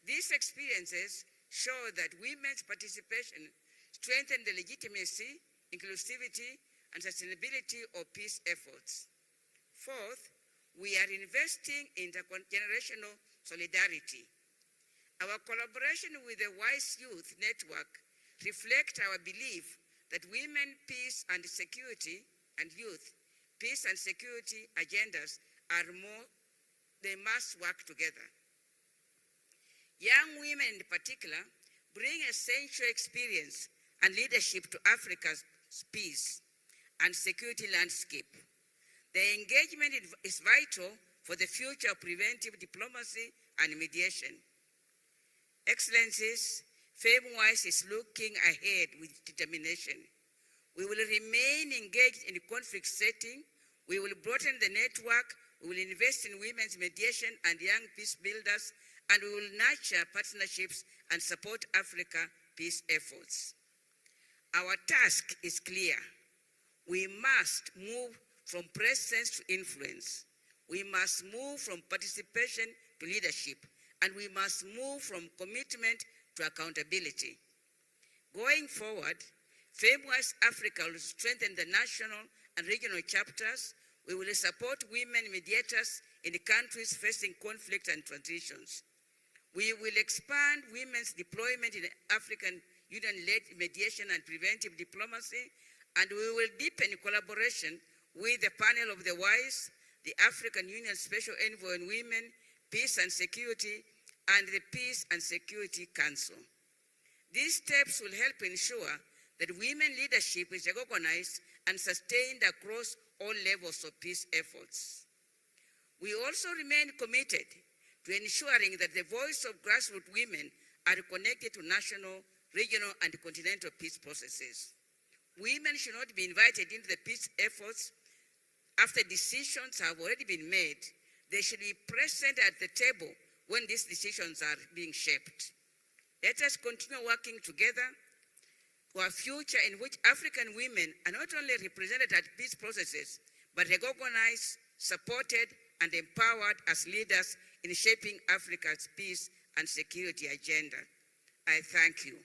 These experiences show that women's participation strengthens the legitimacy, inclusivity, and sustainability of peace efforts. Fourth, we are investing in intergenerational solidarity. Our collaboration with the WISE Youth Network reflects our belief that women, peace, and security, and youth, peace and security agendas are more, they must work together. Young women in particular bring essential experience and leadership to Africa's peace and security landscape. Their engagement is vital for the future of preventive diplomacy and mediation. Excellencies, FameWise is looking ahead with determination. We will remain engaged in the conflict setting. We will broaden the network. We will invest in women's mediation and young peace builders, and we will nurture partnerships and support Africa peace efforts. Our task is clear. We must move from presence to influence. We must move from participation to leadership, and we must move from commitment to accountability. Going forward, FameWise Africa will strengthen the national and regional chapters. We will support women mediators in the countries facing conflict and transitions. We will expand women's deployment in African Union-led mediation and preventive diplomacy, and we will deepen collaboration with the panel of the WISE, the African Union Special Envoy on Women, Peace and Security, and the Peace and Security Council. These steps will help ensure that women leadership is recognized and sustained across all levels of peace efforts. We also remain committed to ensuring that the voice of grassroots women are connected to national, regional, and continental peace processes. Women should not be invited into the peace efforts after decisions have already been made. They should be present at the table when these decisions are being shaped. Let us continue working together for a future in which African women are not only represented at peace processes, but recognized, supported, and empowered as leaders in shaping Africa's peace and security agenda. I thank you.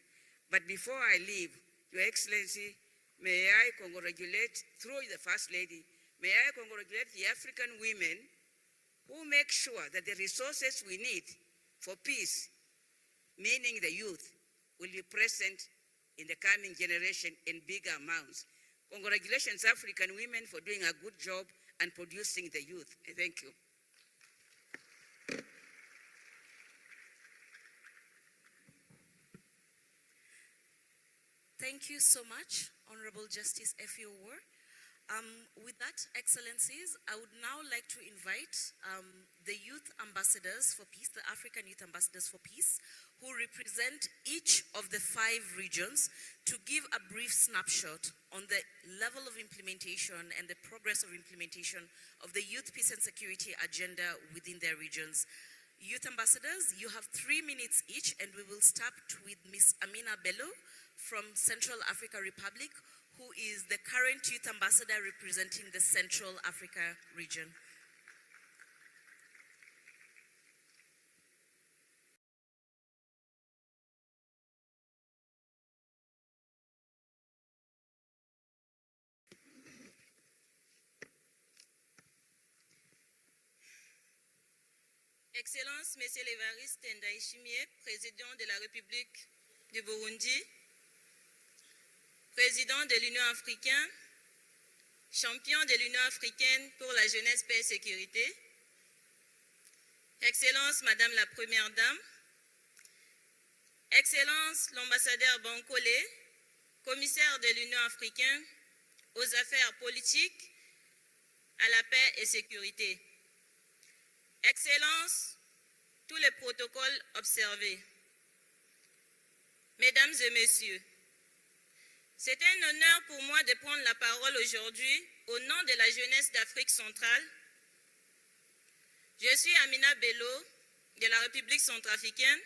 But before I leave, Your Excellency, may I congratulate, through the First Lady, may I congratulate the African women who make sure that the resources we need for peace, meaning the youth, will be present in the coming generation in bigger amounts. Congratulations, African women, for doing a good job and producing the youth. Thank you. Thank you so much, Honorable Justice Effie Owour. With that, Excellencies, I would now like to invite the Youth Ambassadors for Peace, the African Youth Ambassadors for Peace, who represent each of the 5 regions, to give a brief snapshot on the level of implementation and the progress of implementation of the youth peace and security agenda within their regions. Youth Ambassadors, you have 3 minutes each, and we will start with Ms. Amina Bello from Central Africa Republic, who is the current Youth Ambassador representing the Central Africa region. Excellences, Monsieur l'Évariste Ndayishimiye, Président de la République du Burundi, Président de l'Union africaine, champion de l'Union africaine pour la jeunesse, paix et sécurité, Excellence, Madame la Première Dame, Excellence, l'ambassadeur Bankole, commissaire de l'Union africaine aux affaires politiques, à la paix et sécurité. Excellences, tous les protocoles observés. Mesdames et messieurs, c'est un honneur pour moi de prendre la parole aujourd'hui au nom de la jeunesse d'Afrique centrale. Je suis Amina Bello de la République centrafricaine,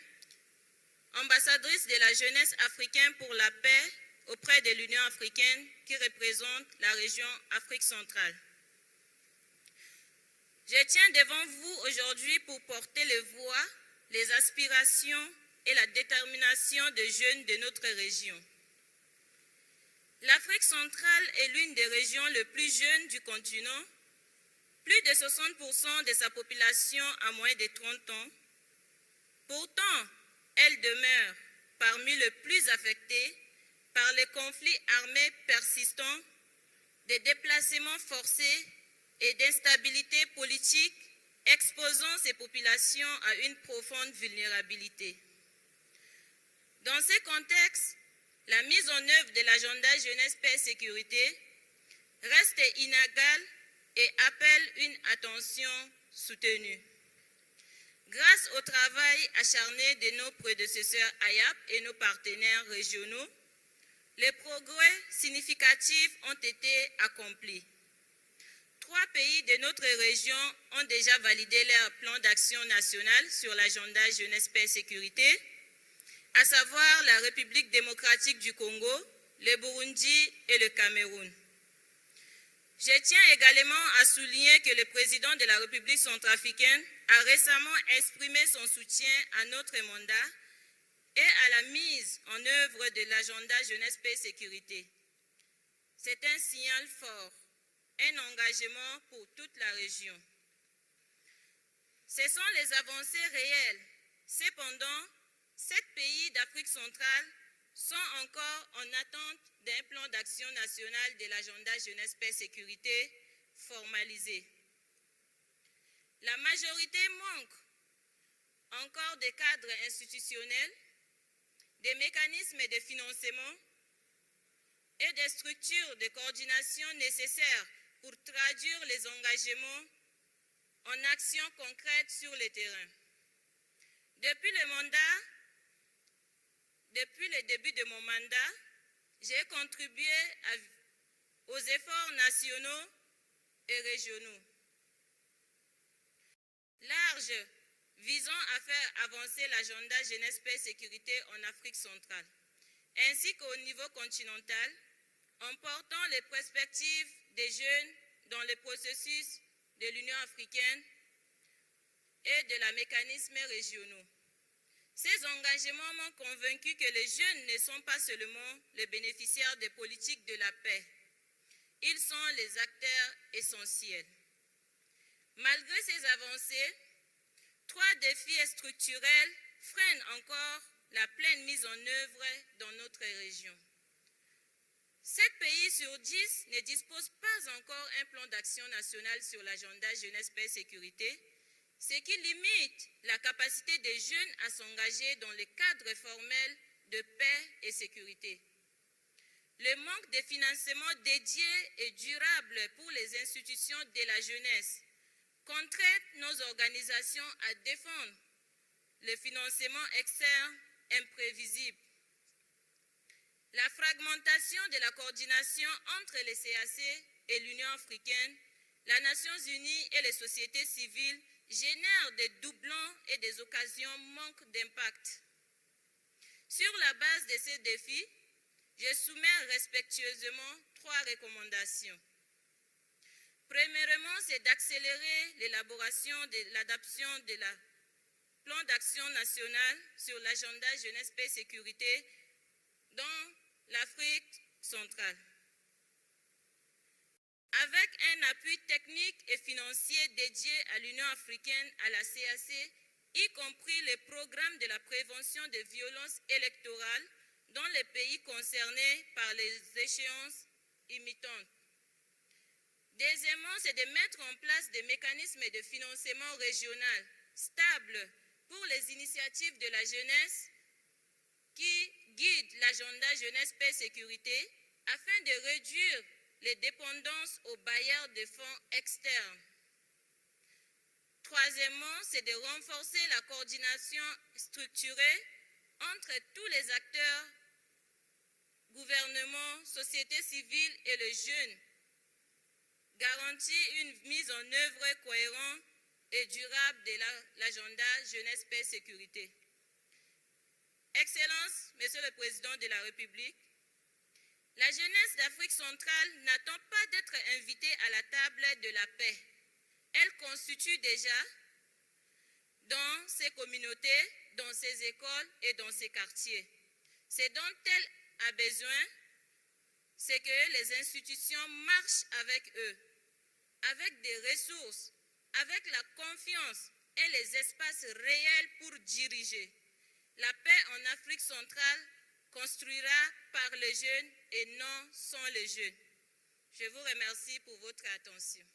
ambassadrice de la jeunesse africaine pour la paix auprès de l'Union africaine qui représente la région Afrique centrale. Je tiens devant vous aujourd'hui pour porter les voix, les aspirations et la détermination des jeunes de notre région. L'Afrique centrale est l'une des régions les plus jeunes du continent. Plus de 60% de sa population a moins de 30 ans. Pourtant, elle demeure parmi les plus affectés par les conflits armés persistants, des déplacements forcés et d'instabilité politique, exposant ces populations à une profonde vulnérabilité. Dans ce contexte, la mise en œuvre de l'agenda jeunesse, paix, sécurité reste inégale et appelle une attention soutenue. Grâce au travail acharné de nos prédécesseurs AYAP et nos partenaires régionaux, les progrès significatifs ont été accomplis. 3 pays de notre région ont déjà validé leur plan d'action national sur l'agenda jeunesse, paix, sécurité, à savoir la République démocratique du Congo, le Burundi et le Cameroun. Je tiens également à souligner que le président de la République centrafricaine a récemment exprimé son soutien à notre mandat et à la mise en œuvre de l'agenda jeunesse, paix, sécurité. C'est un signal fort, un engagement pour toute la région. Ce sont les avancées réelles. Cependant, 7 pays d'Afrique centrale sont encore en attente d'un plan d'action national de l'agenda jeunesse, paix, sécurité formalisé. La majorité manque encore des cadres institutionnels, des mécanismes de financement et des structures de coordination nécessaires pour traduire les engagements en actions concrètes sur le terrain. Depuis le début de mon mandat, j'ai contribué aux efforts nationaux et régionaux larges visant à faire avancer l'agenda jeunesse, paix, sécurité en Afrique centrale, ainsi qu'au niveau continental, en portant les perspectives des jeunes dans le processus de l'Union africaine et de la mécanismes régionaux. Ces engagements m'ont convaincu que les jeunes ne sont pas seulement les bénéficiaires des politiques de la paix, ils sont les acteurs essentiels. Malgré ces avancées, 3 défis structurels freinent encore la pleine mise en œuvre dans notre région. 7 pays sur 10 ne disposent pas encore un plan d'action national sur l'agenda jeunesse, paix, sécurité, ce qui limite la capacité des jeunes à s'engager dans le cadre formel de paix et sécurité. Le manque de financement dédié et durable pour les institutions de la jeunesse contraint nos organisations à défendre le financement externe imprévisible. La fragmentation de la coordination entre les CAC et l'Union africaine, les Nations unies et les sociétés civiles génère des doublons et des occasions manquent d'impact. Sur la base de ces défis, je soumets respectueusement 3 recommandations. Premièrement, c'est d'accélérer l'élaboration de l'adoption de la plan d'action national sur l'agenda jeunesse, paix, sécurité dans l'Afrique centrale. Avec un appui technique et financier dédié à l'Union africaine, à la CAC, y compris les programmes de la prévention des violences électorales dans les pays concernés par les échéances imitantes. Deuxièmement, c'est de mettre en place des mécanismes de financement régional stables pour les initiatives de la jeunesse qui guident l'agenda jeunesse, paix, sécurité afin de réduire les dépendances aux bailleurs de fonds externes. Troisièmement, c'est de renforcer la coordination structurée entre tous les acteurs, gouvernement, société civile et les jeunes, garantir une mise en œuvre cohérente et durable de l'agenda jeunesse, paix, sécurité. Excellences, Monsieur le Président de la République, la jeunesse d'Afrique centrale n'attend pas d'être invitée à la table de la paix, Elle constitue déjà dans ces communautés, dans ces écoles et dans ces quartiers. Ce dont elle a besoin, c'est que les institutions marchent avec eux, avec des ressources, avec la confiance et les espaces réels pour diriger. La paix en Afrique centrale construira par les jeunes et non sans les jeunes. Je vous remercie pour votre attention.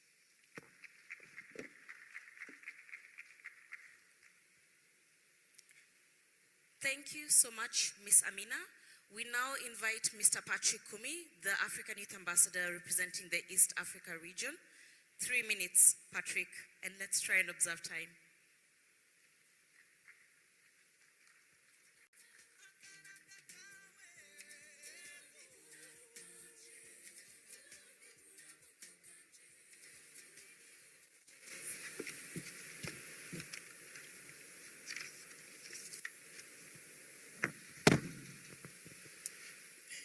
Thank you so much, Ms. Amina. We now invite Mr. Patrick Kumi, the African Youth Ambassador representing the East Africa region. 3 minutes, Patrick, and let's try and observe time.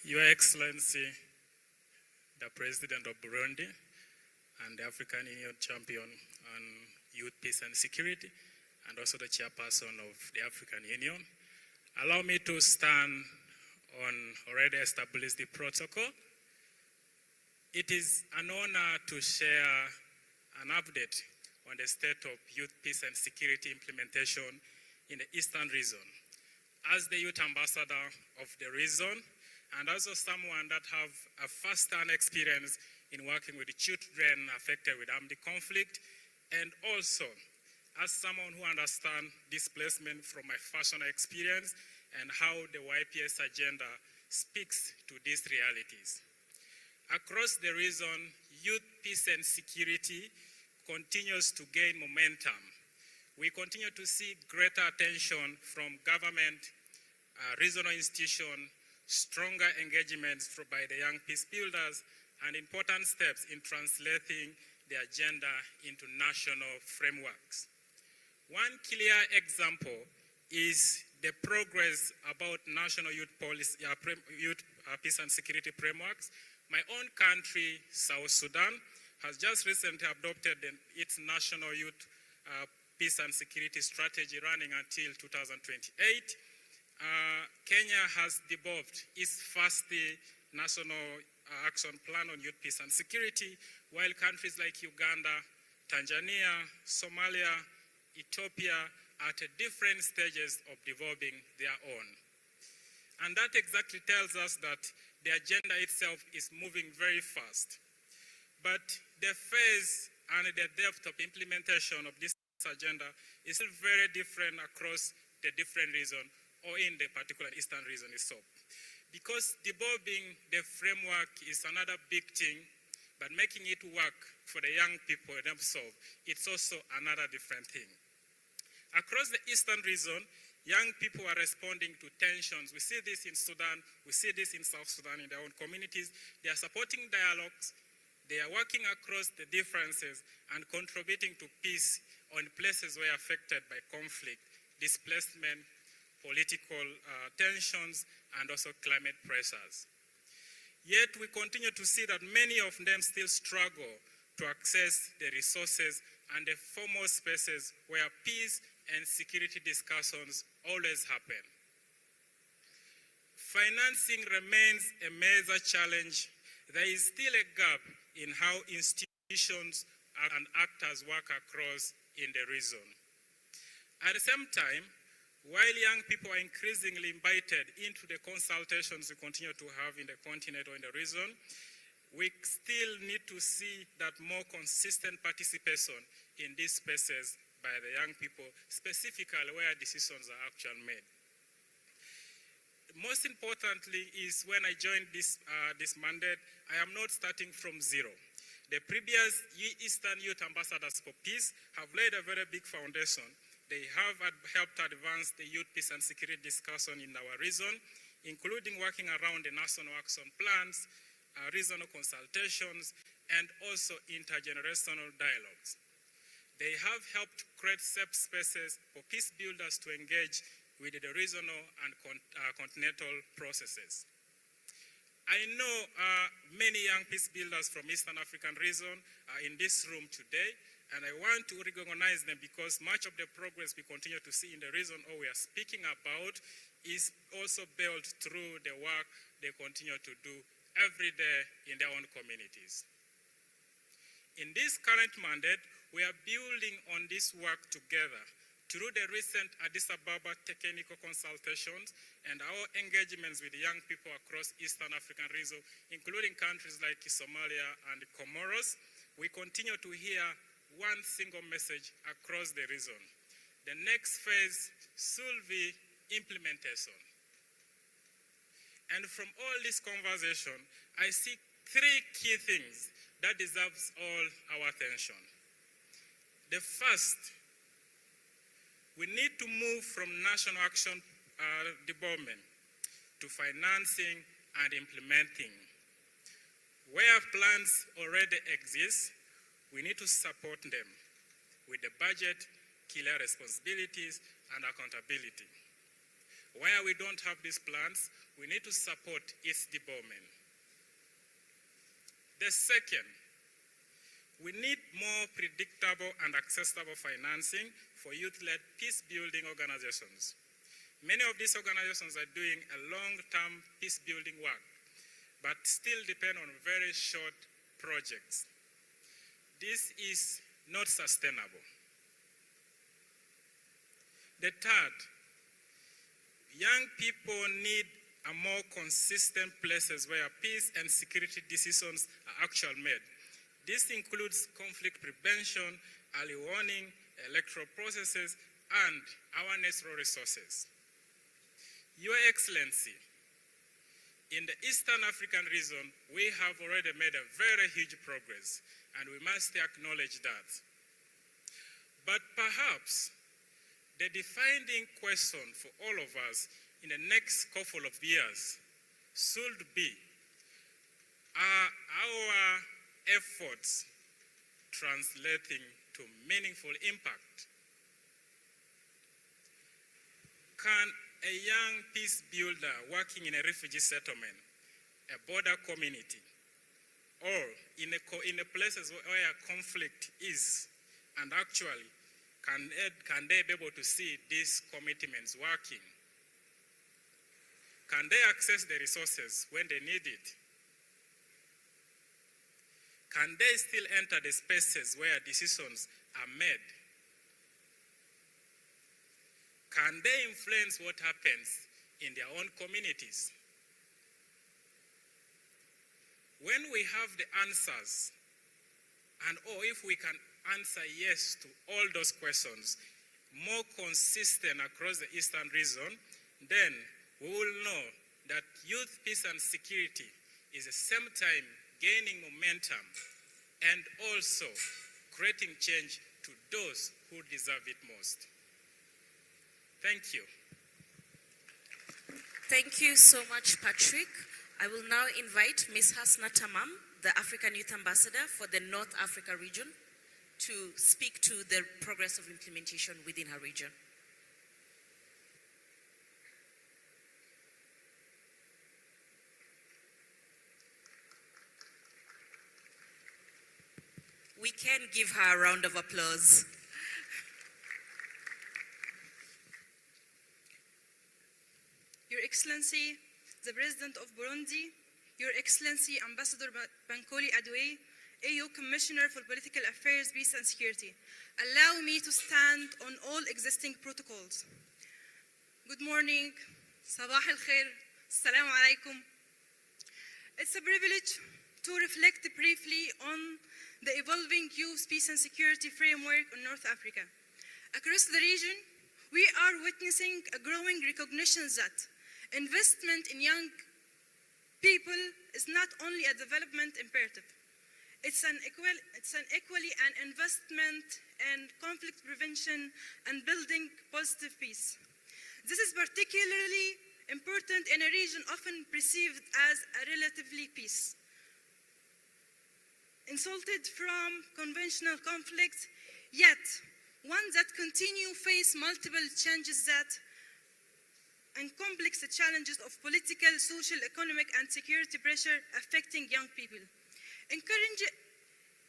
Your Excellency, the President of Burundi and the African Union Champion on Youth, Peace and Security, and also the Chairperson of the African Union, allow me to stand on already established the protocol. It is an honor to share an update on the state of youth, peace and security implementation in the Eastern region. As the Youth Ambassador of the region, and also someone that have a first-hand experience in working with the children affected with armed conflict, and also as someone who understands displacement from my personal experience and how the YPS agenda speaks to these realities. Across the region, youth, peace and security continues to gain momentum. We continue to see greater attention from government, regional institutions, stronger engagements by the young peace builders, and important steps in translating the agenda into national frameworks. One clear example is the progress about national youth policy, peace and security frameworks. My own country, South Sudan, has just recently adopted its national youth peace and security strategy running until 2028. Kenya has developed its first national action plan on youth, peace and security, while countries like Uganda, Tanzania, Somalia, Ethiopia are at different stages of developing their own. And that exactly tells us that the agenda itself is moving very fast. But the phase and the depth of implementation of this agenda is still very different across the different regions, or in the particular Eastern region itself. Because developing the framework is another big thing, but making it work for the young people themselves, it's also another different thing. Across the Eastern region, young people are responding to tensions. We see this in Sudan, we see this in South Sudan in their own communities. They are supporting dialogues, they are working across the differences and contributing to peace on places where affected by conflict, displacement, political tensions, and also climate pressures. Yet we continue to see that many of them still struggle to access the resources and the formal spaces where peace and security discussions always happen. Financing remains a major challenge. There is still a gap in how institutions and actors work across in the region. At the same time, while young people are increasingly invited into the consultations we continue to have in the continent or in the region, we still need to see that more consistent participation in these spaces by the young people, specifically where decisions are actually made. Most importantly is when I joined this mandate, I am not starting from zero. The previous Eastern Youth Ambassadors for Peace have laid a very big foundation. They have helped advance the youth, peace and security discussion in our region, including working around the national action plans, regional consultations, and also intergenerational dialogues. They have helped create safe spaces for peace builders to engage with the regional and continental processes. I know many young peace builders from Eastern African region are in this room today, And I want to recognize them because much of the progress we continue to see in the region or we are speaking about is also built through the work they continue to do every day in their own communities. In this current mandate, we are building on this work together through the recent Addis Ababa technical consultations and our engagements with young people across Eastern African region, including countries like Somalia and Comoros. We continue to hear one single message across the region. The next phase should be implementation. And from all this conversation, I see three key things that deserves all our attention. The first, we need to move from national action development to financing and implementing. Where plans already exist, we need to support them with the budget, clear responsibilities, and accountability. Where we don't have these plans, we need to support its development. The second, we need more predictable and accessible financing for youth-led peace-building organizations. Many of these organizations are doing a long-term peace-building work, but still depend on very short projects. This is not sustainable. The third, young people need a more consistent places where peace and security decisions are actually made. This includes conflict prevention, early warning, electoral processes, and our natural resources. Your Excellency, in the Eastern African region, we have already made a very huge progress, and we must acknowledge that. But perhaps the defining question for all of us in the next couple of years should be, are our efforts translating to meaningful impact? Can a young peace builder working in a refugee settlement, a border community, or in a places where conflict is, and actually, can they be able to see these commitments working? Can they access the resources when they need it? Can they still enter the spaces where decisions are made? Can they influence what happens in their own communities? When we have the answers, or if we can answer yes to all those questions, more consistent across the Eastern region, then we will know that youth, peace, and security is at the same time gaining momentum and also creating change to those who deserve it most. Thank you. Thank you so much, Patrick. I will now invite Ms. Hasna Tamam, the African Youth Ambassador for the North Africa region, to speak to the progress of implementation within her region. We can give her a round of applause. Your Excellency, the President of Burundi, Your Excellency, Ambassador Bankole Adoue, AU Commissioner for Political Affairs, Peace and Security, allow me to stand on all existing protocols. Good morning, Sabah al-Khair, Assalamu alaikum. It's a privilege to reflect briefly on the evolving youth peace and security framework in North Africa. Across the region, we are witnessing a growing recognition that investment in young people is not only a development imperative, it's equally an investment in conflict prevention and building positive peace. This is particularly important in a region often perceived as a relatively peace, insulted from conventional conflicts, yet one that continue face multiple changes and complex challenges of political, social, economic, and security pressure affecting young people.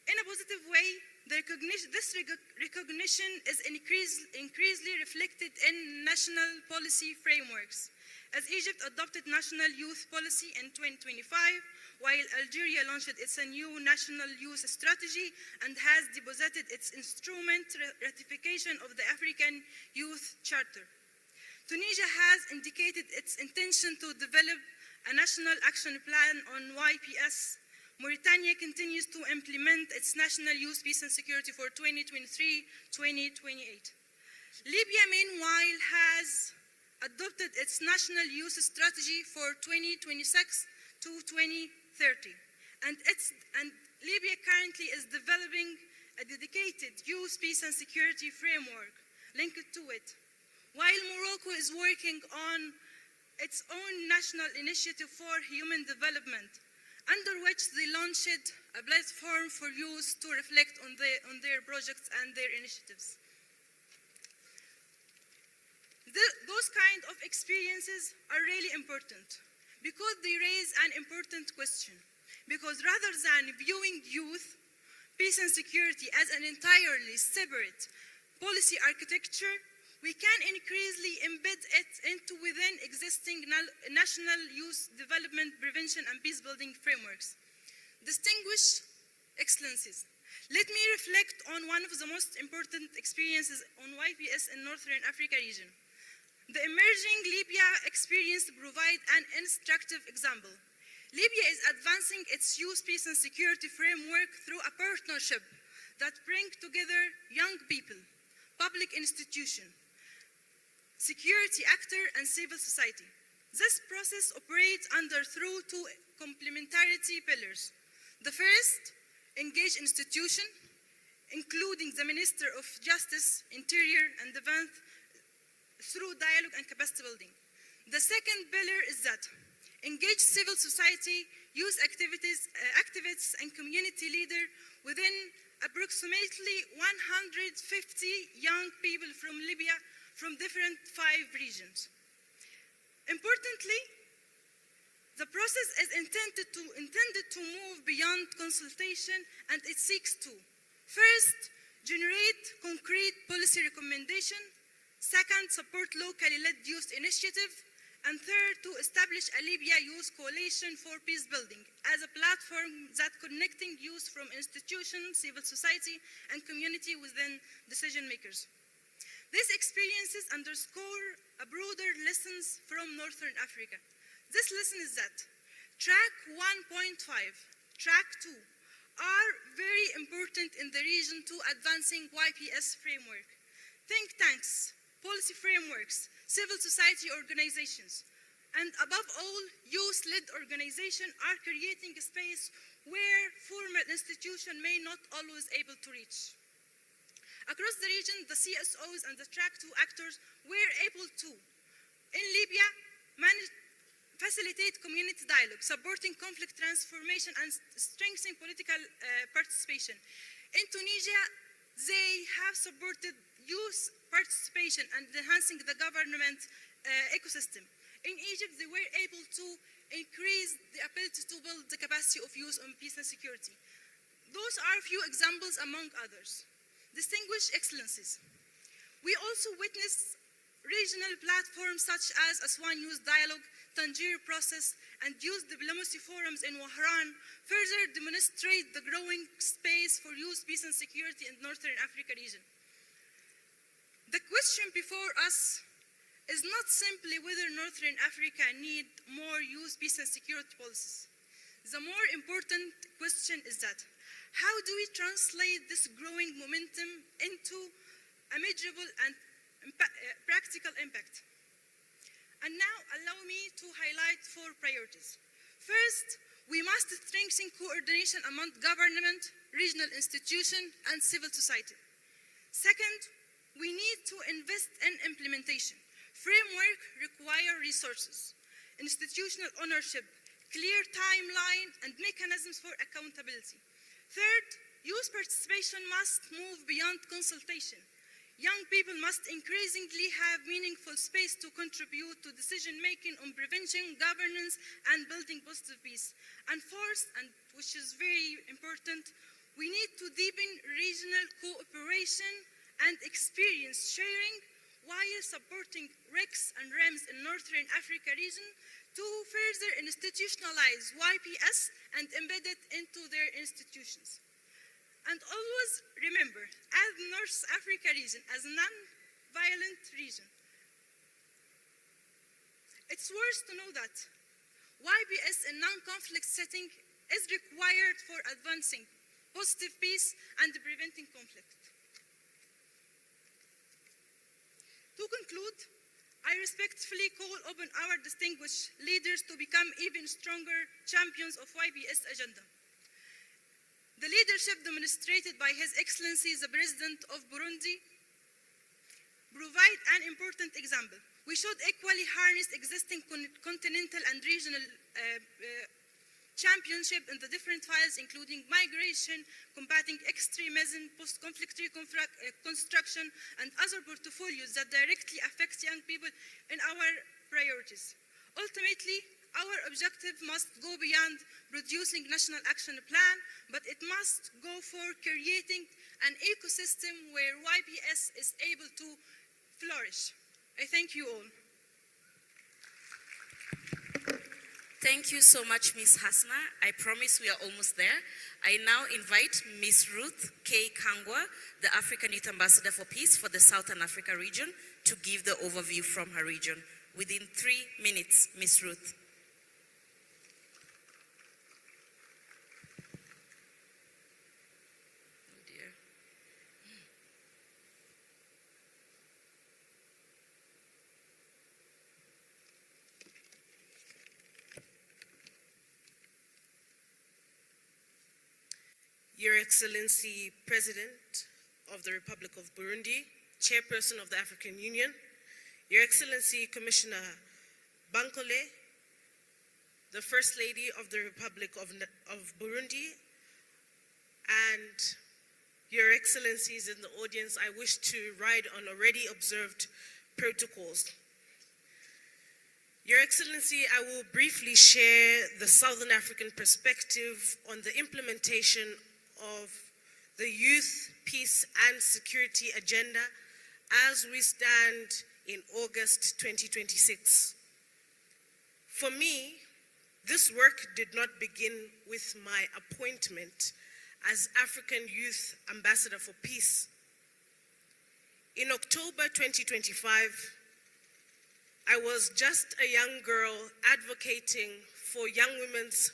In a positive way, this recognition is increasingly reflected in national policy frameworks. As Egypt adopted national youth policy in 2025, while Algeria launched its new national youth strategy and has deposited its instrument ratification of the African Youth Charter. Tunisia has indicated its intention to develop a national action plan on YPS. Mauritania continues to implement its national youth peace and security for 2023-2028. Libya, meanwhile, has adopted its national youth strategy for 2026 to 2030. And Libya currently is developing a dedicated youth peace and security framework linked to it, while Morocco is working on its own national initiative for human development, under which they launched a platform for youth to reflect on their projects and their initiatives. Those kind of experiences are really important because they raise an important question. Because rather than viewing youth, peace and security as an entirely separate policy architecture, we can increasingly embed it into within existing national youth development, prevention, and peace-building frameworks. Distinguished Excellencies, let me reflect on one of the most important experiences on YPS in Northern Africa region. The emerging Libya experience provides an instructive example. Libya is advancing its youth peace and security framework through a partnership that brings together young people, public institutions, security actors, and civil society. This process operates through two complementarity pillars. The first, engage institutions, including the Minister of Justice, Interior, and Defense, through dialogue and capacity building. The second pillar is that engage civil society, youth activists, and community leaders within approximately 150 young people from Libya from different 5 regions. Importantly, the process is intended to move beyond consultation, and it seeks to, first, generate concrete policy recommendations, second, support locally led youth initiatives, and third, to establish a Libya Youth Coalition for Peace Building as a platform that connecting youth from institutions, civil society, and community within decision makers. These experiences underscore a broader lessons from Northern Africa. This lesson is that track 1.5, track 2 are very important in the region to advancing YPS framework. Think tanks, policy frameworks, civil society organizations, and above all, youth-led organizations are creating a space where formal institutions may not always able to reach. Across the region, the CSOs and the track 2 actors were able to, in Libya, facilitate community dialogue, supporting conflict transformation and strengthening political participation. In Tunisia, they have supported youth participation and enhancing the government ecosystem. In Egypt, they were able to increase the ability to build the capacity of youth on peace and security. Those are a few examples among others. Distinguished Excellencies, we also witnessed regional platforms such as Aswan Youth Dialogue, Tangier Process, and Youth Diplomacy Forums in Wahran further demonstrate the growing space for youth peace and security in Northern Africa region. The question before us is not simply whether Northern Africa need more youth peace and security policies. The more important question is that, how do we translate this growing momentum into a measurable and practical impact? And now, allow me to highlight 4 priorities. First, we must strengthen coordination among government, regional institutions, and civil society. Second, we need to invest in implementation. Framework require resources, institutional ownership, clear timeline, and mechanisms for accountability. Third, youth participation must move beyond consultation. Young people must increasingly have meaningful space to contribute to decision-making on prevention, governance, and building positive peace. And fourth, and which is very important, We need to deepen regional cooperation and experience sharing while supporting RICS and REMS in Northern Africa region to further institutionalize YPS and embed it into their institutions. And always remember, as North Africa region, as a non-violent region, it's worth to know that YPS in non-conflict setting is required for advancing positive peace and preventing conflict. To conclude, I respectfully call upon our distinguished leaders to become even stronger champions of YPS agenda. The leadership demonstrated by His Excellency the President of Burundi provide an important example. We should equally harness existing continental and regional championship in the different files, including migration, combating extremism, post-conflict reconstruction, and other portfolios that directly affect young people in our priorities. Ultimately, our objective must go beyond producing national action plan, but it must go for creating an ecosystem where YPS is able to flourish. I thank you all. Thank you so much, Ms. Hasna. I promise we are almost there. I now invite Ms. Ruth K. Kangwa, the African Youth Ambassador for Peace for the Southern Africa region, to give the overview from her region. Within 3 minutes, Ms. Ruth. Your Excellency, President of the Republic of Burundi, Chairperson of the African Union, Your Excellency, Commissioner Bankole, the First Lady of the Republic of Burundi, and Your Excellencies in the audience, I wish to ride on already observed protocols. Your Excellency, I will briefly share the Southern African perspective on the implementation of the Youth, Peace and Security Agenda as we stand in August 2026. For me, this work did not begin with my appointment as African Youth Ambassador for Peace. In October 2025, I was just a young girl advocating for young women's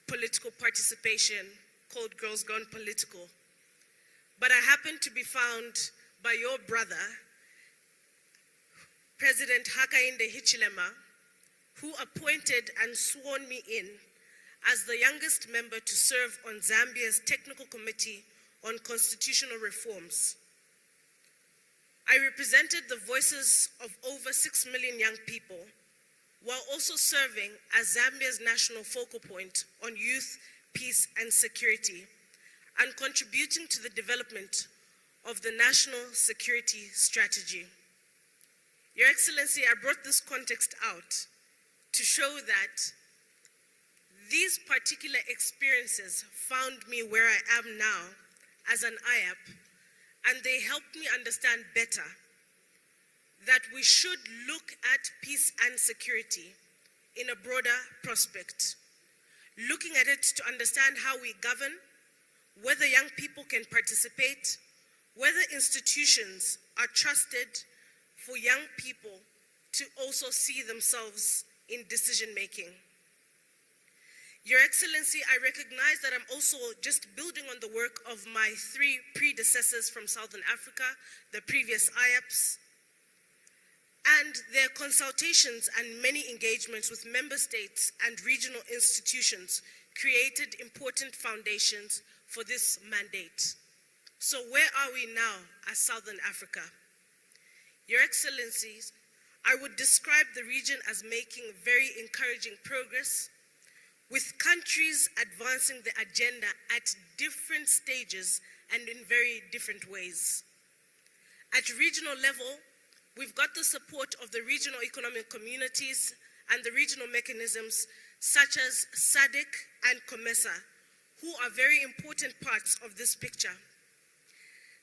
political participation called Girls Gone Political. But I happened to be found by your brother, President Hakainde Hichilema, who appointed and sworn me in as the youngest member to serve on Zambia's Technical Committee on Constitutional Reforms. I represented the voices of over 6 million young people, while also serving as Zambia's national focal point on youth, peace and security, and contributing to the development of the national security strategy. Your Excellency, I brought this context out to show that these particular experiences found me where I am now as an IAP, and they helped me understand better that we should look at peace and security in a broader prospect, looking at it to understand how we govern, whether young people can participate, whether institutions are trusted for young people to also see themselves in decision-making. Your Excellency, I recognize that I'm also just building on the work of my 3 predecessors from Southern Africa, the previous IAPs, and their consultations and many engagements with member states and regional institutions created important foundations for this mandate. So where are we now as Southern Africa? Your Excellencies, I would describe the region as making very encouraging progress, with countries advancing the agenda at different stages and in very different ways. At regional level, we've got the support of the regional economic communities and the regional mechanisms such as SADC and COMESA, who are very important parts of this picture.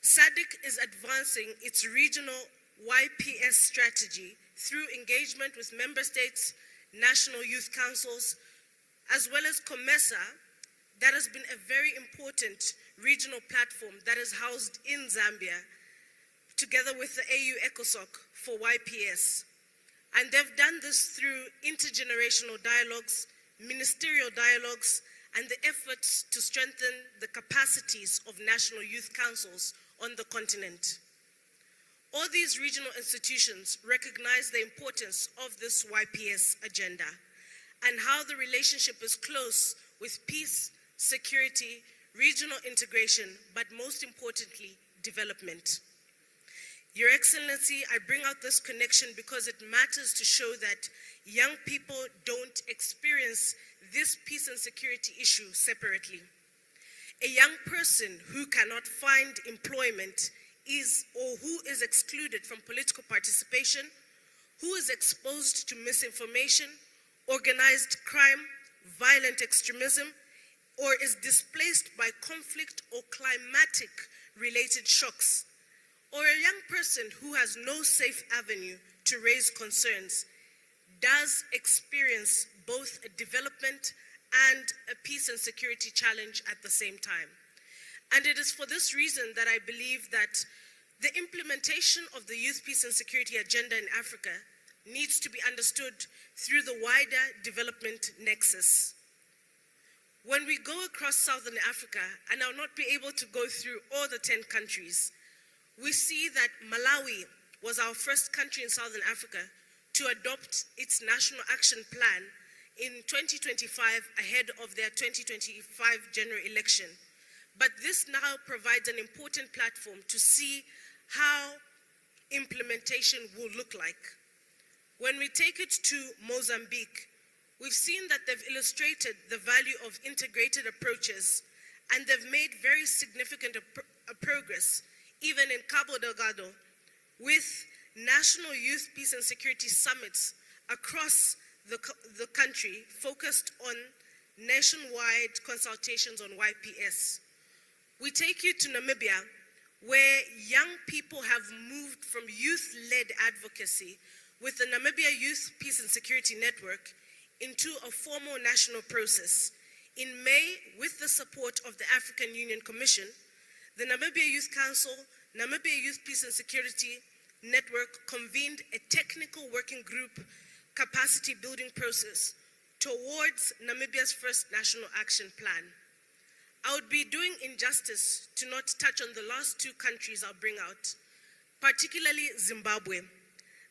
SADC is advancing its regional YPS strategy through engagement with member states, national youth councils, as well as COMESA, that has been a very important regional platform that is housed in Zambia, together with the AU ECOSOC for YPS. And they've done this through intergenerational dialogues, ministerial dialogues, and the efforts to strengthen the capacities of national youth councils on the continent. All these regional institutions recognize the importance of this YPS agenda and how the relationship is close with peace, security, regional integration, but most importantly, development. Your Excellency, I bring out this connection because it matters to show that young people don't experience this peace and security issue separately. A young person who cannot find employment who is excluded from political participation, who is exposed to misinformation, organized crime, violent extremism, or is displaced by conflict or climatic-related shocks, or a young person who has no safe avenue to raise concerns, does experience both a development and a peace and security challenge at the same time. And it is for this reason that I believe that the implementation of the Youth Peace and Security Agenda in Africa needs to be understood through the wider development nexus. When we go across Southern Africa, and I'll not be able to go through all the 10 countries, we see that Malawi was our first country in Southern Africa to adopt its National Action Plan in 2025 ahead of their 2025 general election. But this now provides an important platform to see how implementation will look like. When we take it to Mozambique, we've seen that they've illustrated the value of integrated approaches, and they've made very significant progress, even in Cabo Delgado, with national youth peace and security summits across the country focused on nationwide consultations on YPS. We take you to Namibia, where young people have moved from youth-led advocacy with the Namibia Youth Peace and Security Network into a formal national process. In May, with the support of the African Union Commission, the Namibia Youth Council, Namibia Youth Peace and Security Network convened a technical working group capacity building process towards Namibia's first National Action Plan. I would be doing injustice to not touch on the last 2 countries I'll bring out, particularly Zimbabwe.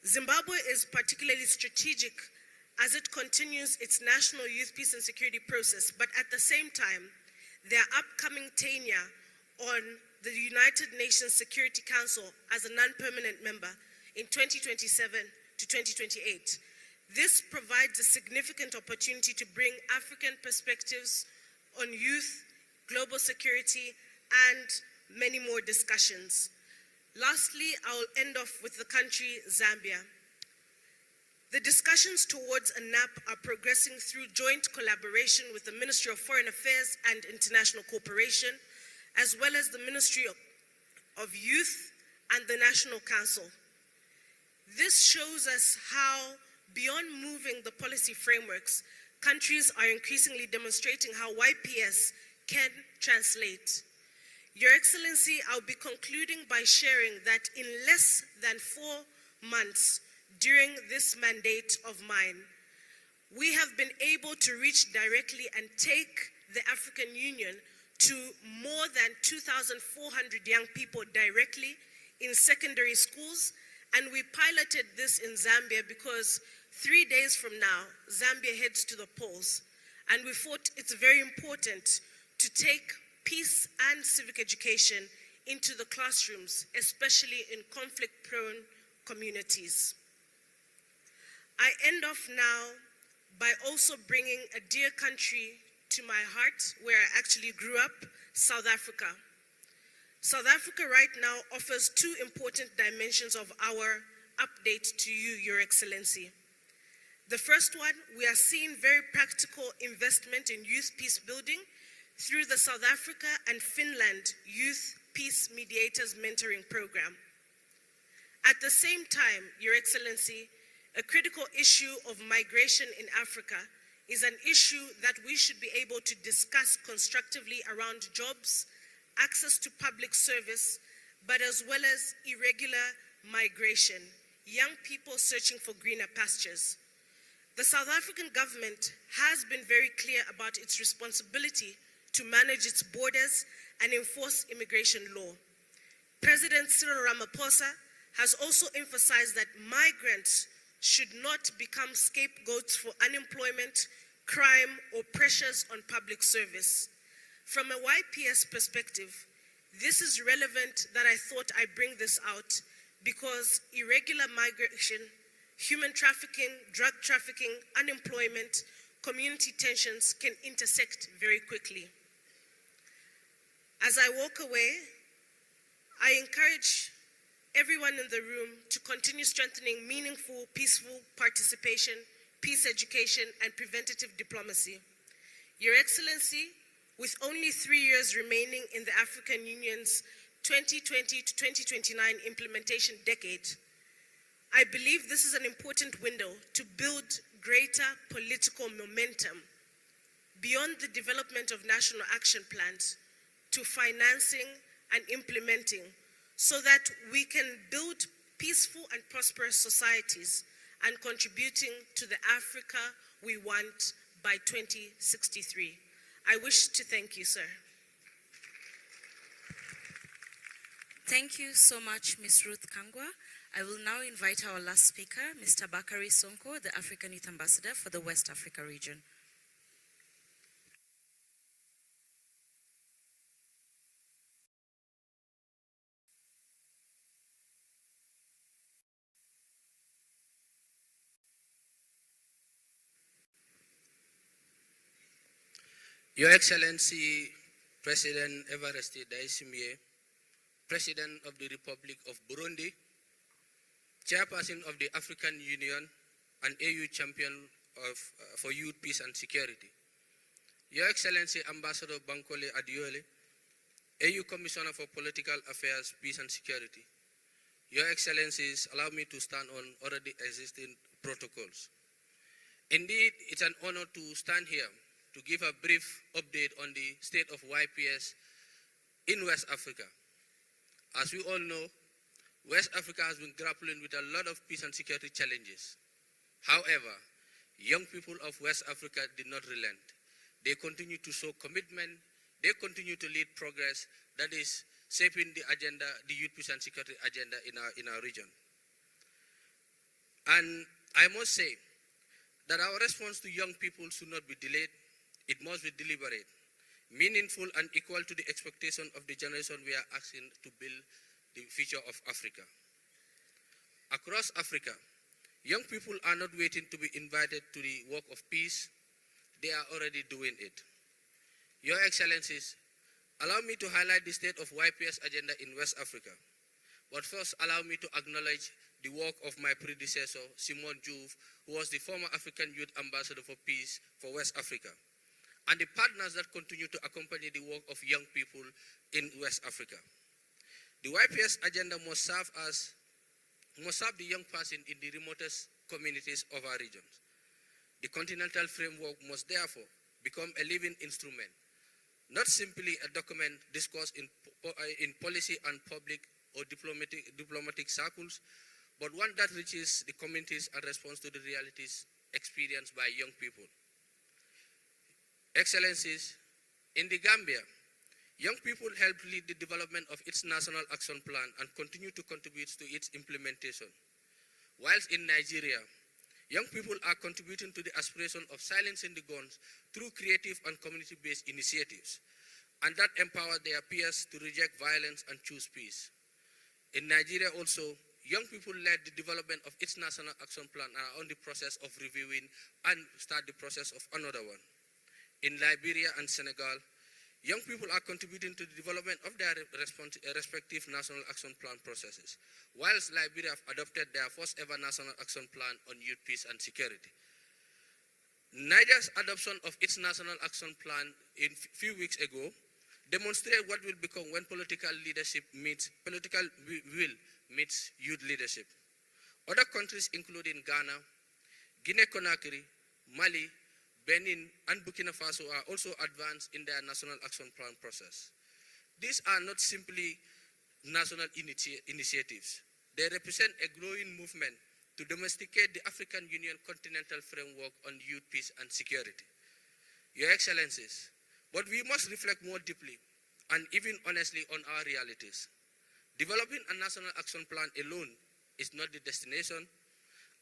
Zimbabwe is particularly strategic as it continues its national youth peace and security process, but at the same time, their upcoming tenure on the United Nations Security Council as a non-permanent member in 2027 to 2028. This provides a significant opportunity to bring African perspectives on youth, global security, and many more discussions. Lastly, I'll end off with the country Zambia. The discussions towards a NAP are progressing through joint collaboration with the Ministry of Foreign Affairs and International Cooperation, as well as the Ministry of Youth and the National Council. This shows us how, beyond moving the policy frameworks, countries are increasingly demonstrating how YPS can translate. Your Excellency, I'll be concluding by sharing that in less than 4 months during this mandate of mine, we have been able to reach directly and take the African Union to more than 2,400 young people directly in secondary schools, and we piloted this in Zambia because 3 days from now, Zambia heads to the polls, and we thought it's very important to take peace and civic education into the classrooms, especially in conflict-prone communities. I end off now by also bringing a dear country to my heart, where I actually grew up, South Africa. South Africa right now offers 2 important dimensions of our update to you, Your Excellency. The first one, we are seeing very practical investment in youth peace building through the South Africa and Finland Youth Peace Mediators Mentoring Program. At the same time, Your Excellency, a critical issue of migration in Africa is an issue that we should be able to discuss constructively around jobs, access to public service, but as well as irregular migration, young people searching for greener pastures. The South African government has been very clear about its responsibility to manage its borders and enforce immigration law. President Cyril Ramaphosa has also emphasized that migrants should not become scapegoats for unemployment, crime, or pressures on public service. From a YPS perspective, this is relevant that I thought I bring this out because irregular migration, human trafficking, drug trafficking, unemployment, community tensions can intersect very quickly. As I walk away, I encourage everyone in the room to continue strengthening meaningful, peaceful participation, peace education, and preventative diplomacy. Your Excellency, with only 3 years remaining in the African Union's 2020 to 2029 implementation decade, I believe this is an important window to build greater political momentum beyond the development of national action plans to financing and implementing, so that we can build peaceful and prosperous societies and contributing to the Africa we want by 2063. I wish to thank you, sir. Thank you so much, Ms. Ruth Kangwa. I will now invite our last speaker, Mr. Bakari Sonko, the African Youth Ambassador for the West Africa region. Your Excellency, President Evariste Ndayishimiye, President of the Republic of Burundi, Chairperson of the African Union and AU Champion for Youth, Peace and Security, Your Excellency Ambassador Bankole Adiole, AU Commissioner for Political Affairs, Peace and Security, Your Excellencies, allow me to stand on already existing protocols. Indeed, it's an honor to stand here to give a brief update on the state of YPS in West Africa. As we all know, West Africa has been grappling with a lot of peace and security challenges. However, young people of West Africa did not relent. They continue to show commitment. They continue to lead progress that is shaping the agenda, the youth peace and security agenda in our region. And I must say that our response to young people should not be delayed. It must be deliberate, meaningful, and equal to the expectation of the generation we are asking to build the future of Africa. Across Africa, young people are not waiting to be invited to the work of peace. They are already doing it. Your Excellencies, allow me to highlight the state of YPS agenda in West Africa. But first, allow me to acknowledge the work of my predecessor, Simon Diouf, who was the former African Youth Ambassador for Peace for West Africa, and the partners that continue to accompany the work of young people in West Africa. The YPS agenda must serve the young person in the remotest communities of our regions. The continental framework must therefore become a living instrument, not simply a document discussed in policy and public or diplomatic circles, but one that reaches the communities and responds to the realities experienced by young people. Excellencies, in the Gambia, young people helped lead the development of its National Action Plan and continue to contribute to its implementation. Whilst in Nigeria, young people are contributing to the aspiration of silencing the guns through creative and community-based initiatives, and that empower their peers to reject violence and choose peace. In Nigeria also, young people led the development of its National Action Plan and are on the process of reviewing and start the process of another one. In Liberia and Senegal, young people are contributing to the development of their respective National Action Plan processes, whilst Liberia have adopted their first ever National Action Plan on youth, peace and security. Niger's adoption of its national action plan a few weeks ago demonstrated what will become when political will meets youth leadership. Other countries including Ghana, Guinea-Conakry, Mali, Benin, and Burkina Faso are also advanced in their national action plan process. These are not simply national initiatives. They represent a growing movement to domesticate the African Union Continental Framework on Youth, Peace, and Security. Your Excellencies, but we must reflect more deeply and even honestly on our realities. Developing a national action plan alone is not the destination.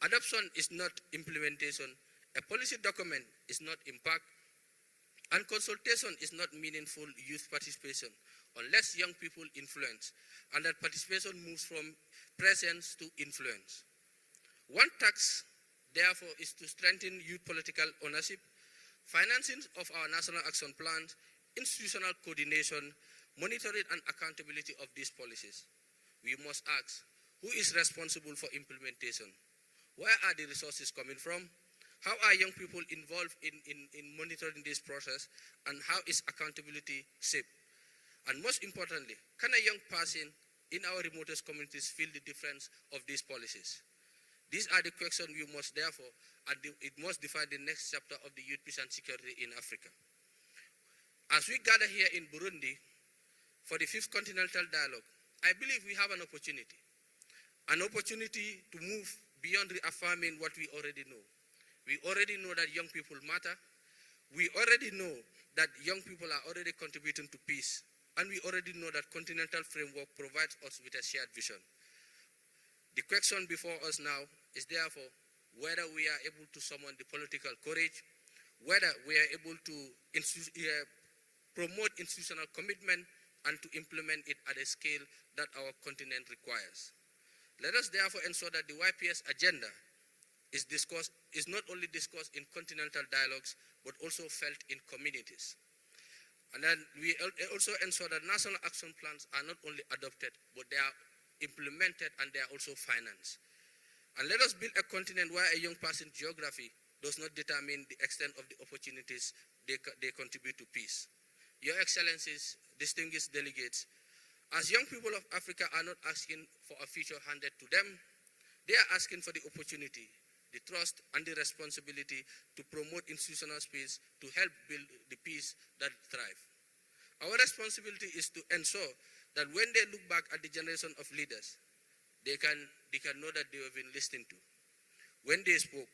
Adoption is not implementation. A policy document is not impact. And consultation is not meaningful youth participation unless young people influence and that participation moves from presence to influence. One task, therefore, is to strengthen youth political ownership, financing of our national action plans, institutional coordination, monitoring and accountability of these policies. We must ask, who is responsible for implementation? Where are the resources coming from? How are young people involved in monitoring this process? And how is accountability shaped? And most importantly, can a young person in our remotest communities feel the difference of these policies? These are the questions we must therefore, and it must define the next chapter of the youth peace and security in Africa. As we gather here in Burundi for the 5th Continental Dialogue, I believe we have an opportunity to move beyond reaffirming what we already know. We already know that young people matter. We already know that young people are already contributing to peace. And we already know that Continental Framework provides us with a shared vision. The question before us now is therefore whether we are able to summon the political courage, whether we are able to promote institutional commitment and to implement it at a scale that our continent requires. Let us therefore ensure that the YPS agenda is not only discussed in continental dialogues, but also felt in communities. And then we also ensure that national action plans are not only adopted, but they are implemented and they are also financed. And let us build a continent where a young person's geography does not determine the extent of the opportunities they contribute to peace. Your Excellencies, distinguished delegates, as young people of Africa are not asking for a future handed to them, they are asking for the opportunity, the trust, and the responsibility to promote institutional space to help build the peace that thrive. Our responsibility is to ensure that when they look back at the generation of leaders, they can know that they have been listened to. When they spoke,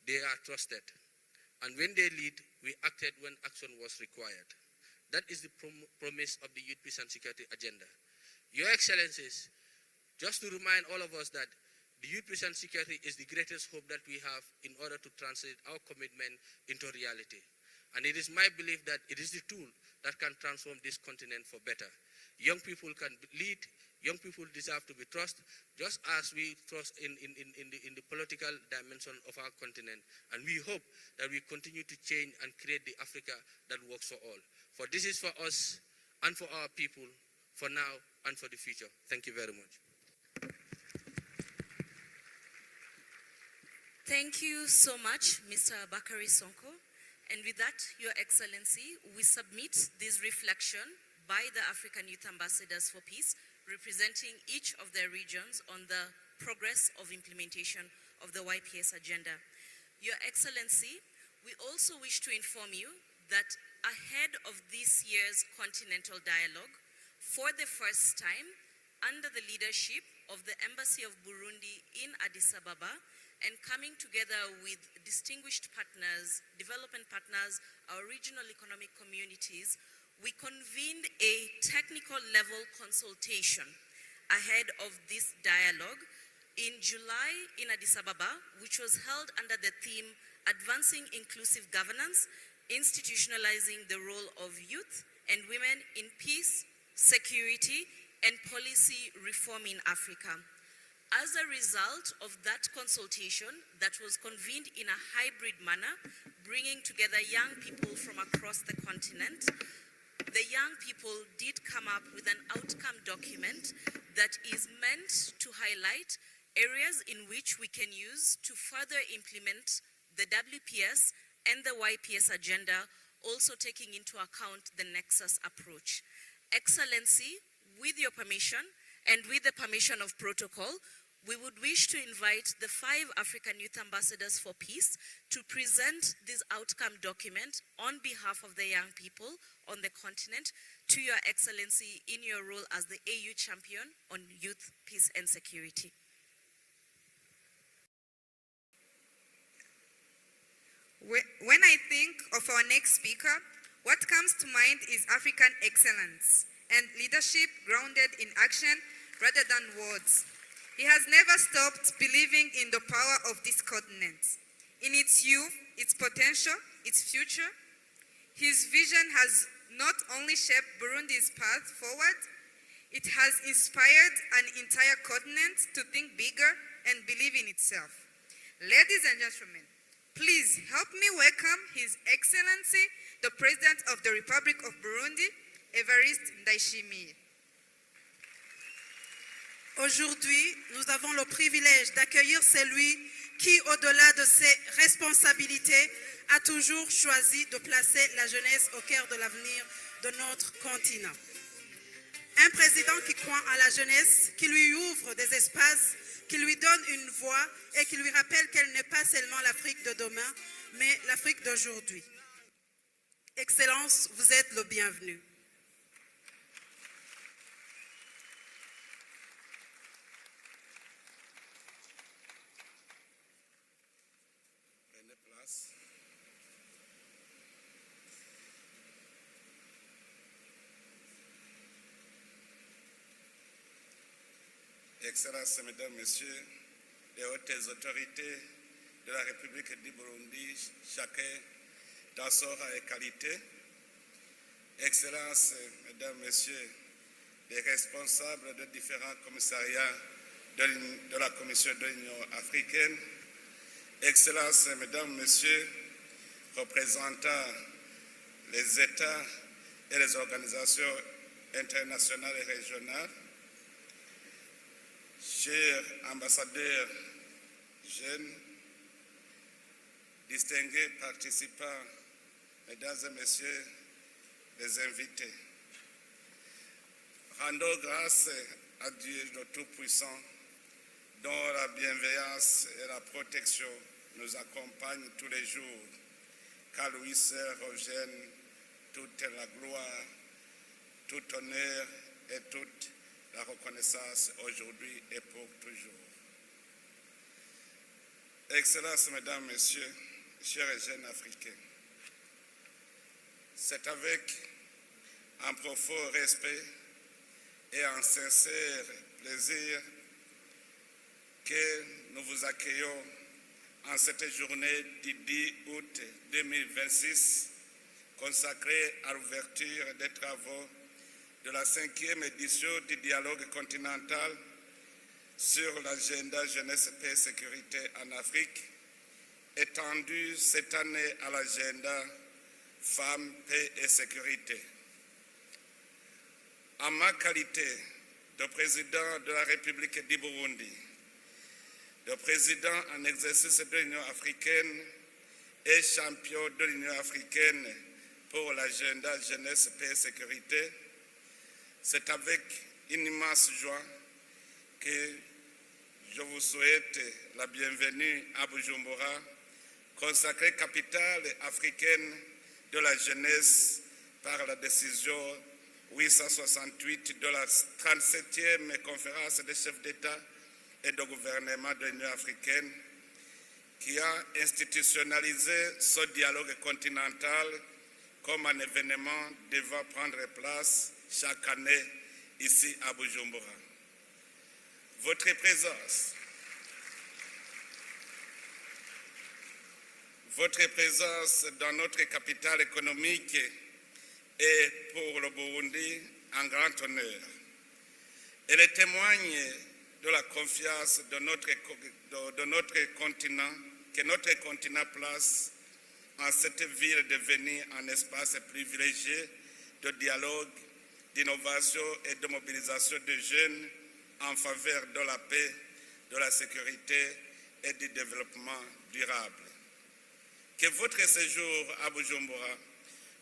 they are trusted. And when they lead, we acted when action was required. That is the promise of the Youth Peace and Security agenda. Your Excellencies, just to remind all of us that the Youth Peace and Security is the greatest hope that we have in order to translate our commitment into reality. And it is my belief that it is the tool that can transform this continent for better. Young people can lead, young people deserve to be trusted, just as we trust in the political dimension of our continent. And we hope that we continue to change and create the Africa that works for all. For this is for us and for our people, for now and for the future. Thank you very much. Thank you so much, Mr. Bakari Sonko. And with that, Your Excellency, we submit this reflection by the African Youth Ambassadors for Peace, representing each of their regions on the progress of implementation of the YPS agenda. Your Excellency, we also wish to inform you that ahead of this year's Continental Dialogue, for the first time, under the leadership of the Embassy of Burundi in Addis Ababa, and coming together with distinguished partners, development partners, our regional economic communities, we convened a technical level consultation ahead of this dialogue in July in Addis Ababa, which was held under the theme Advancing Inclusive Governance, Institutionalizing the Role of Youth and Women in Peace, Security, and Policy Reform in Africa. As a result of that consultation that was convened in a hybrid manner, bringing together young people from across the continent, the young people did come up with an outcome document that is meant to highlight areas in which we can use to further implement the WPS and the YPS agenda, also taking into account the Nexus approach. Excellency, with your permission and with the permission of protocol, we would wish to invite the 5 African Youth Ambassadors for Peace to present this outcome document on behalf of the young people on the continent to Your Excellency in your role as the AU champion on youth, peace and security. When I think of our next speaker, what comes to mind is African excellence and leadership grounded in action rather than words. He has never stopped believing in the power of this continent, in its youth, its potential, its future. His vision has not only shaped Burundi's path forward, it has inspired an entire continent to think bigger and believe in itself. Ladies and gentlemen, please help me welcome His Excellency, the President of the Republic of Burundi, Evariste Ndayishimiye. Aujourd'hui, nous avons le privilège d'accueillir celui qui, au-delà de ses responsabilités, a toujours choisi de placer la jeunesse au cœur de l'avenir de notre continent. Un président qui croit à la jeunesse, qui lui ouvre des espaces, qui lui donne une voix et qui lui rappelle qu'elle n'est pas seulement l'Afrique de demain, mais l'Afrique d'aujourd'hui. Excellence, vous êtes le bienvenu. Excellences, Mesdames, Messieurs, les hautes autorités de la République du Burundi, chacun dans son rang et qualité. Excellences, Mesdames, Messieurs, les responsables de différents commissariats de la Commission de l'Union africaine. Excellences, Mesdames, Messieurs, représentants les États et les organisations internationales et régionales. Chers ambassadeurs jeunes, distingués participants, mesdames et messieurs, les invités, rendons grâce à Dieu le Tout-Puissant, dont la bienveillance et la protection nous accompagnent tous les jours, car lui seul revienne toute la gloire, tout honneur et toute la reconnaissance aujourd'hui et pour toujours. Excellences, Mesdames, Messieurs, chers et jeunes Africains, c'est avec un profond respect et un sincère plaisir que nous vous accueillons en cette journée du 10 août 2026 consacrée à l'ouverture des travaux de la 5e édition du dialogue continental sur l'agenda jeunesse, paix et sécurité en Afrique, étendue cette année à l'agenda femmes, paix et sécurité. En ma qualité de président de la République du Burundi, de président en exercice de l'Union africaine et champion de l'Union africaine pour l'agenda jeunesse, paix et sécurité, c'est avec une immense joie que je vous souhaite la bienvenue à Bujumbura, consacrée capitale africaine de la jeunesse par la décision 868 de la 37e conférence des chefs d'État et de gouvernement de l'Union africaine, qui a institutionnalisé ce dialogue continental comme un événement devant prendre place chaque année ici à Bujumbura. Votre présence dans notre capitale économique est pour le Burundi un grand honneur. Elle témoigne de la confiance de notre continent, que notre continent place en cette ville devenue un espace privilégié de dialogue, d'innovation et de mobilisation de jeunes en faveur de la paix, de la sécurité et du développement durable. Que votre séjour à Bujumbura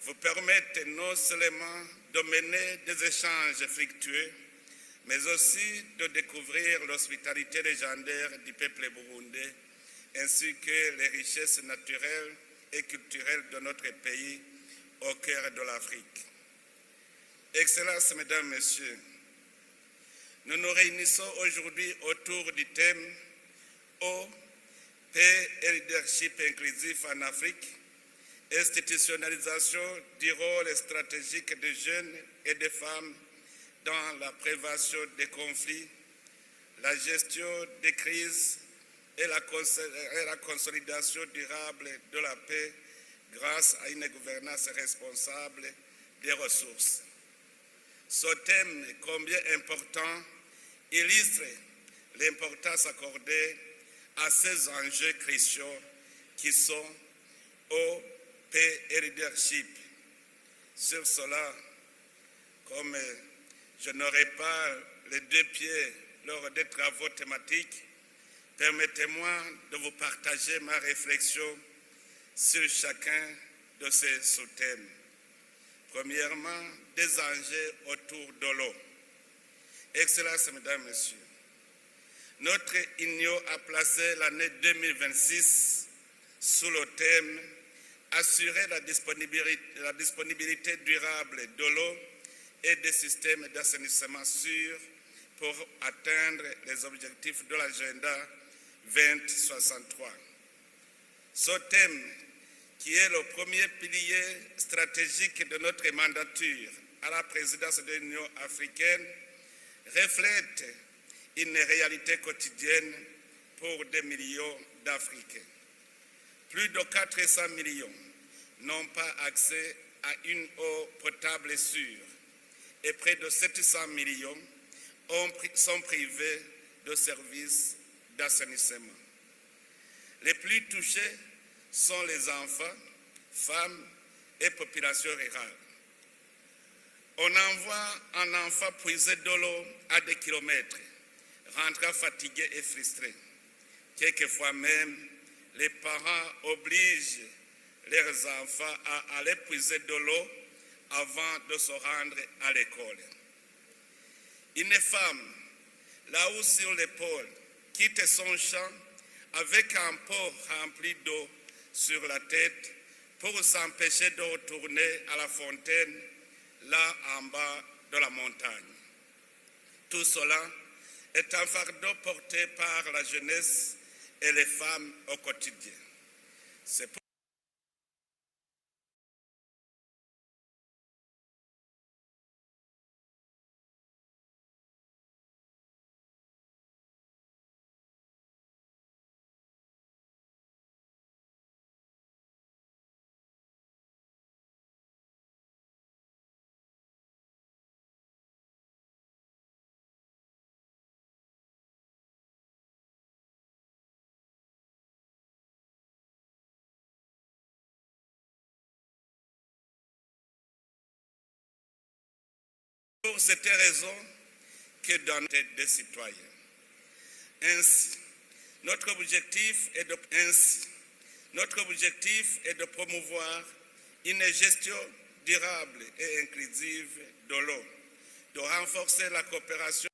vous permette non seulement de mener des échanges fructueux, mais aussi de découvrir l'hospitalité légendaire du peuple burundais, ainsi que les richesses naturelles et culturelles de notre pays au cœur de l'Afrique. Excellences, Mesdames, Messieurs, nous nous réunissons aujourd'hui autour du thème Eau, paix et leadership inclusif en Afrique, institutionnalisation du rôle stratégique des jeunes et des femmes dans la prévention des conflits, la gestion des crises et la consolidation durable de la paix grâce à une gouvernance responsable des ressources. Ce thème, combien important, illustre l'importance accordée à ces enjeux cruciaux qui sont eau, paix et leadership. Sur cela, comme je n'aurai pas les deux pieds lors des travaux thématiques, permettez-moi de vous partager ma réflexion sur chacun de ces sous-thèmes. Premièrement, des enjeux autour de l'eau. Excellences, Mesdames, Messieurs, notre union a placé l'année 2026 sous le thème « Assurer la disponibilité durable de l'eau et des systèmes d'assainissement sûrs pour atteindre les objectifs de l'agenda 2063. Ce thème, qui est le premier pilier stratégique de notre mandature à la présidence de l'Union africaine, reflète une réalité quotidienne pour des millions d'Africains. Plus de 400 millions n'ont pas accès à une eau potable sûre et près de 700 millions sont privés de services d'assainissement. Les plus touchés sont les enfants, femmes et populations rurales. On envoie un enfant puiser de l'eau à des kilomètres, rentrant fatigué et frustré. Quelquefois même, les parents obligent leurs enfants à aller puiser de l'eau avant de se rendre à l'école. Une femme, là-haut sur l'épaule, quitte son champ avec un pot rempli d'eau sur la tête pour s'empêcher de retourner à la fontaine, là en bas de la montagne. Tout cela est un fardeau porté par la jeunesse et les femmes au quotidien. C'est pour cette raison que dans la tête des citoyens. Ainsi, notre objectif est de promouvoir une gestion durable et inclusive de l'eau, de renforcer la coopération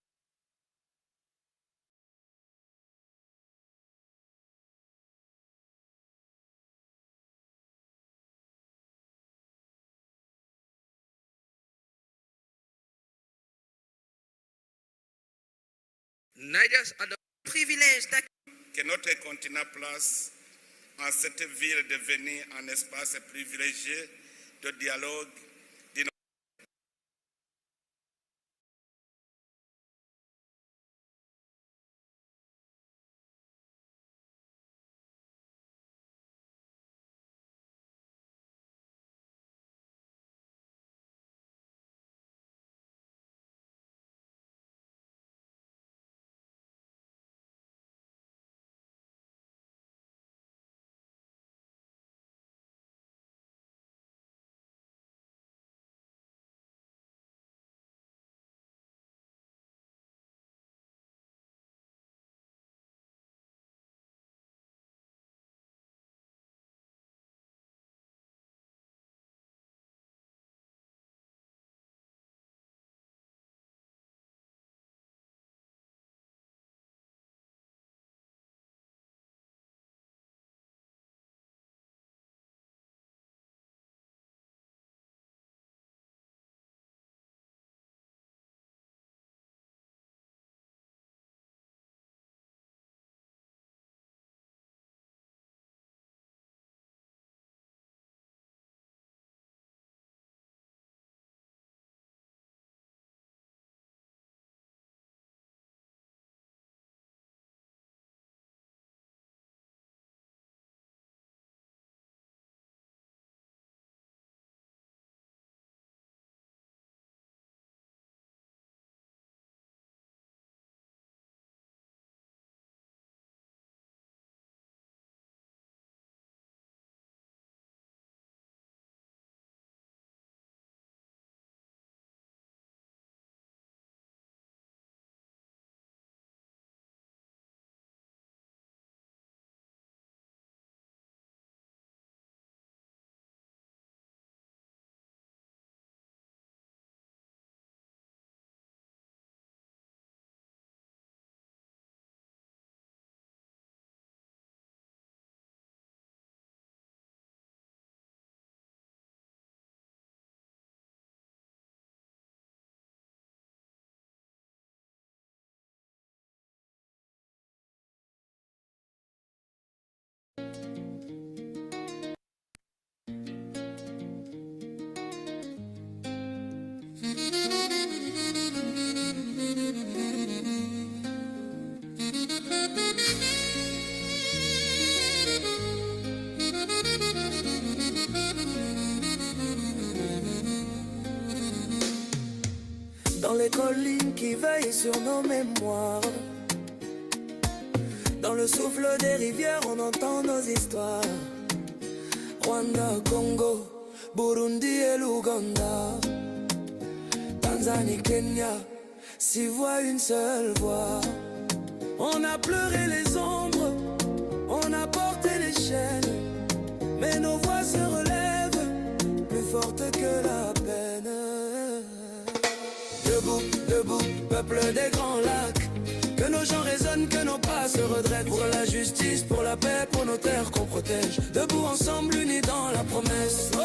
privilège que notre continent place en cette ville devenue un espace privilégié de dialogue dans les collines qui veillent sur nos mémoires. Dans le souffle des rivières, on entend nos histoires. Rwanda, Congo, Burundi et l'Ouganda, Tanzanie, Kenya, 6 voix, une seule voix. On a pleuré les ombres, on a porté les chaînes, mais nos voix se relèvent, plus fortes que la peine. Debout, debout, peuple des grands lacs, que nos gens résonnent, que nos pas se redressent. Pour la justice, pour la paix, pour nos terres qu'on protège. Debout ensemble, unis dans la promesse. Oh,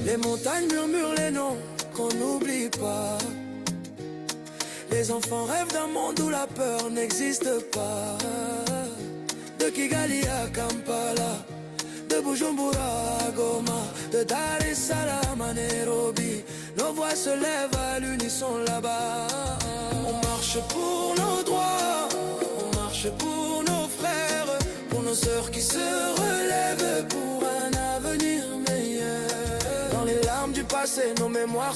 les montagnes murmurent les noms qu'on n'oublie pas. Les enfants rêvent d'un monde où la peur n'existe pas. De Kigali à Kampala, de Bujumbura à Goma, de Dar es Salaam à Nairobi, nos voix se lèvent à l'unisson là-bas. On marche pour nos droits, on marche pour nos frères, pour nos sœurs qui se relèvent pour un avenir meilleur. Dans les larmes du passé, nos mémoires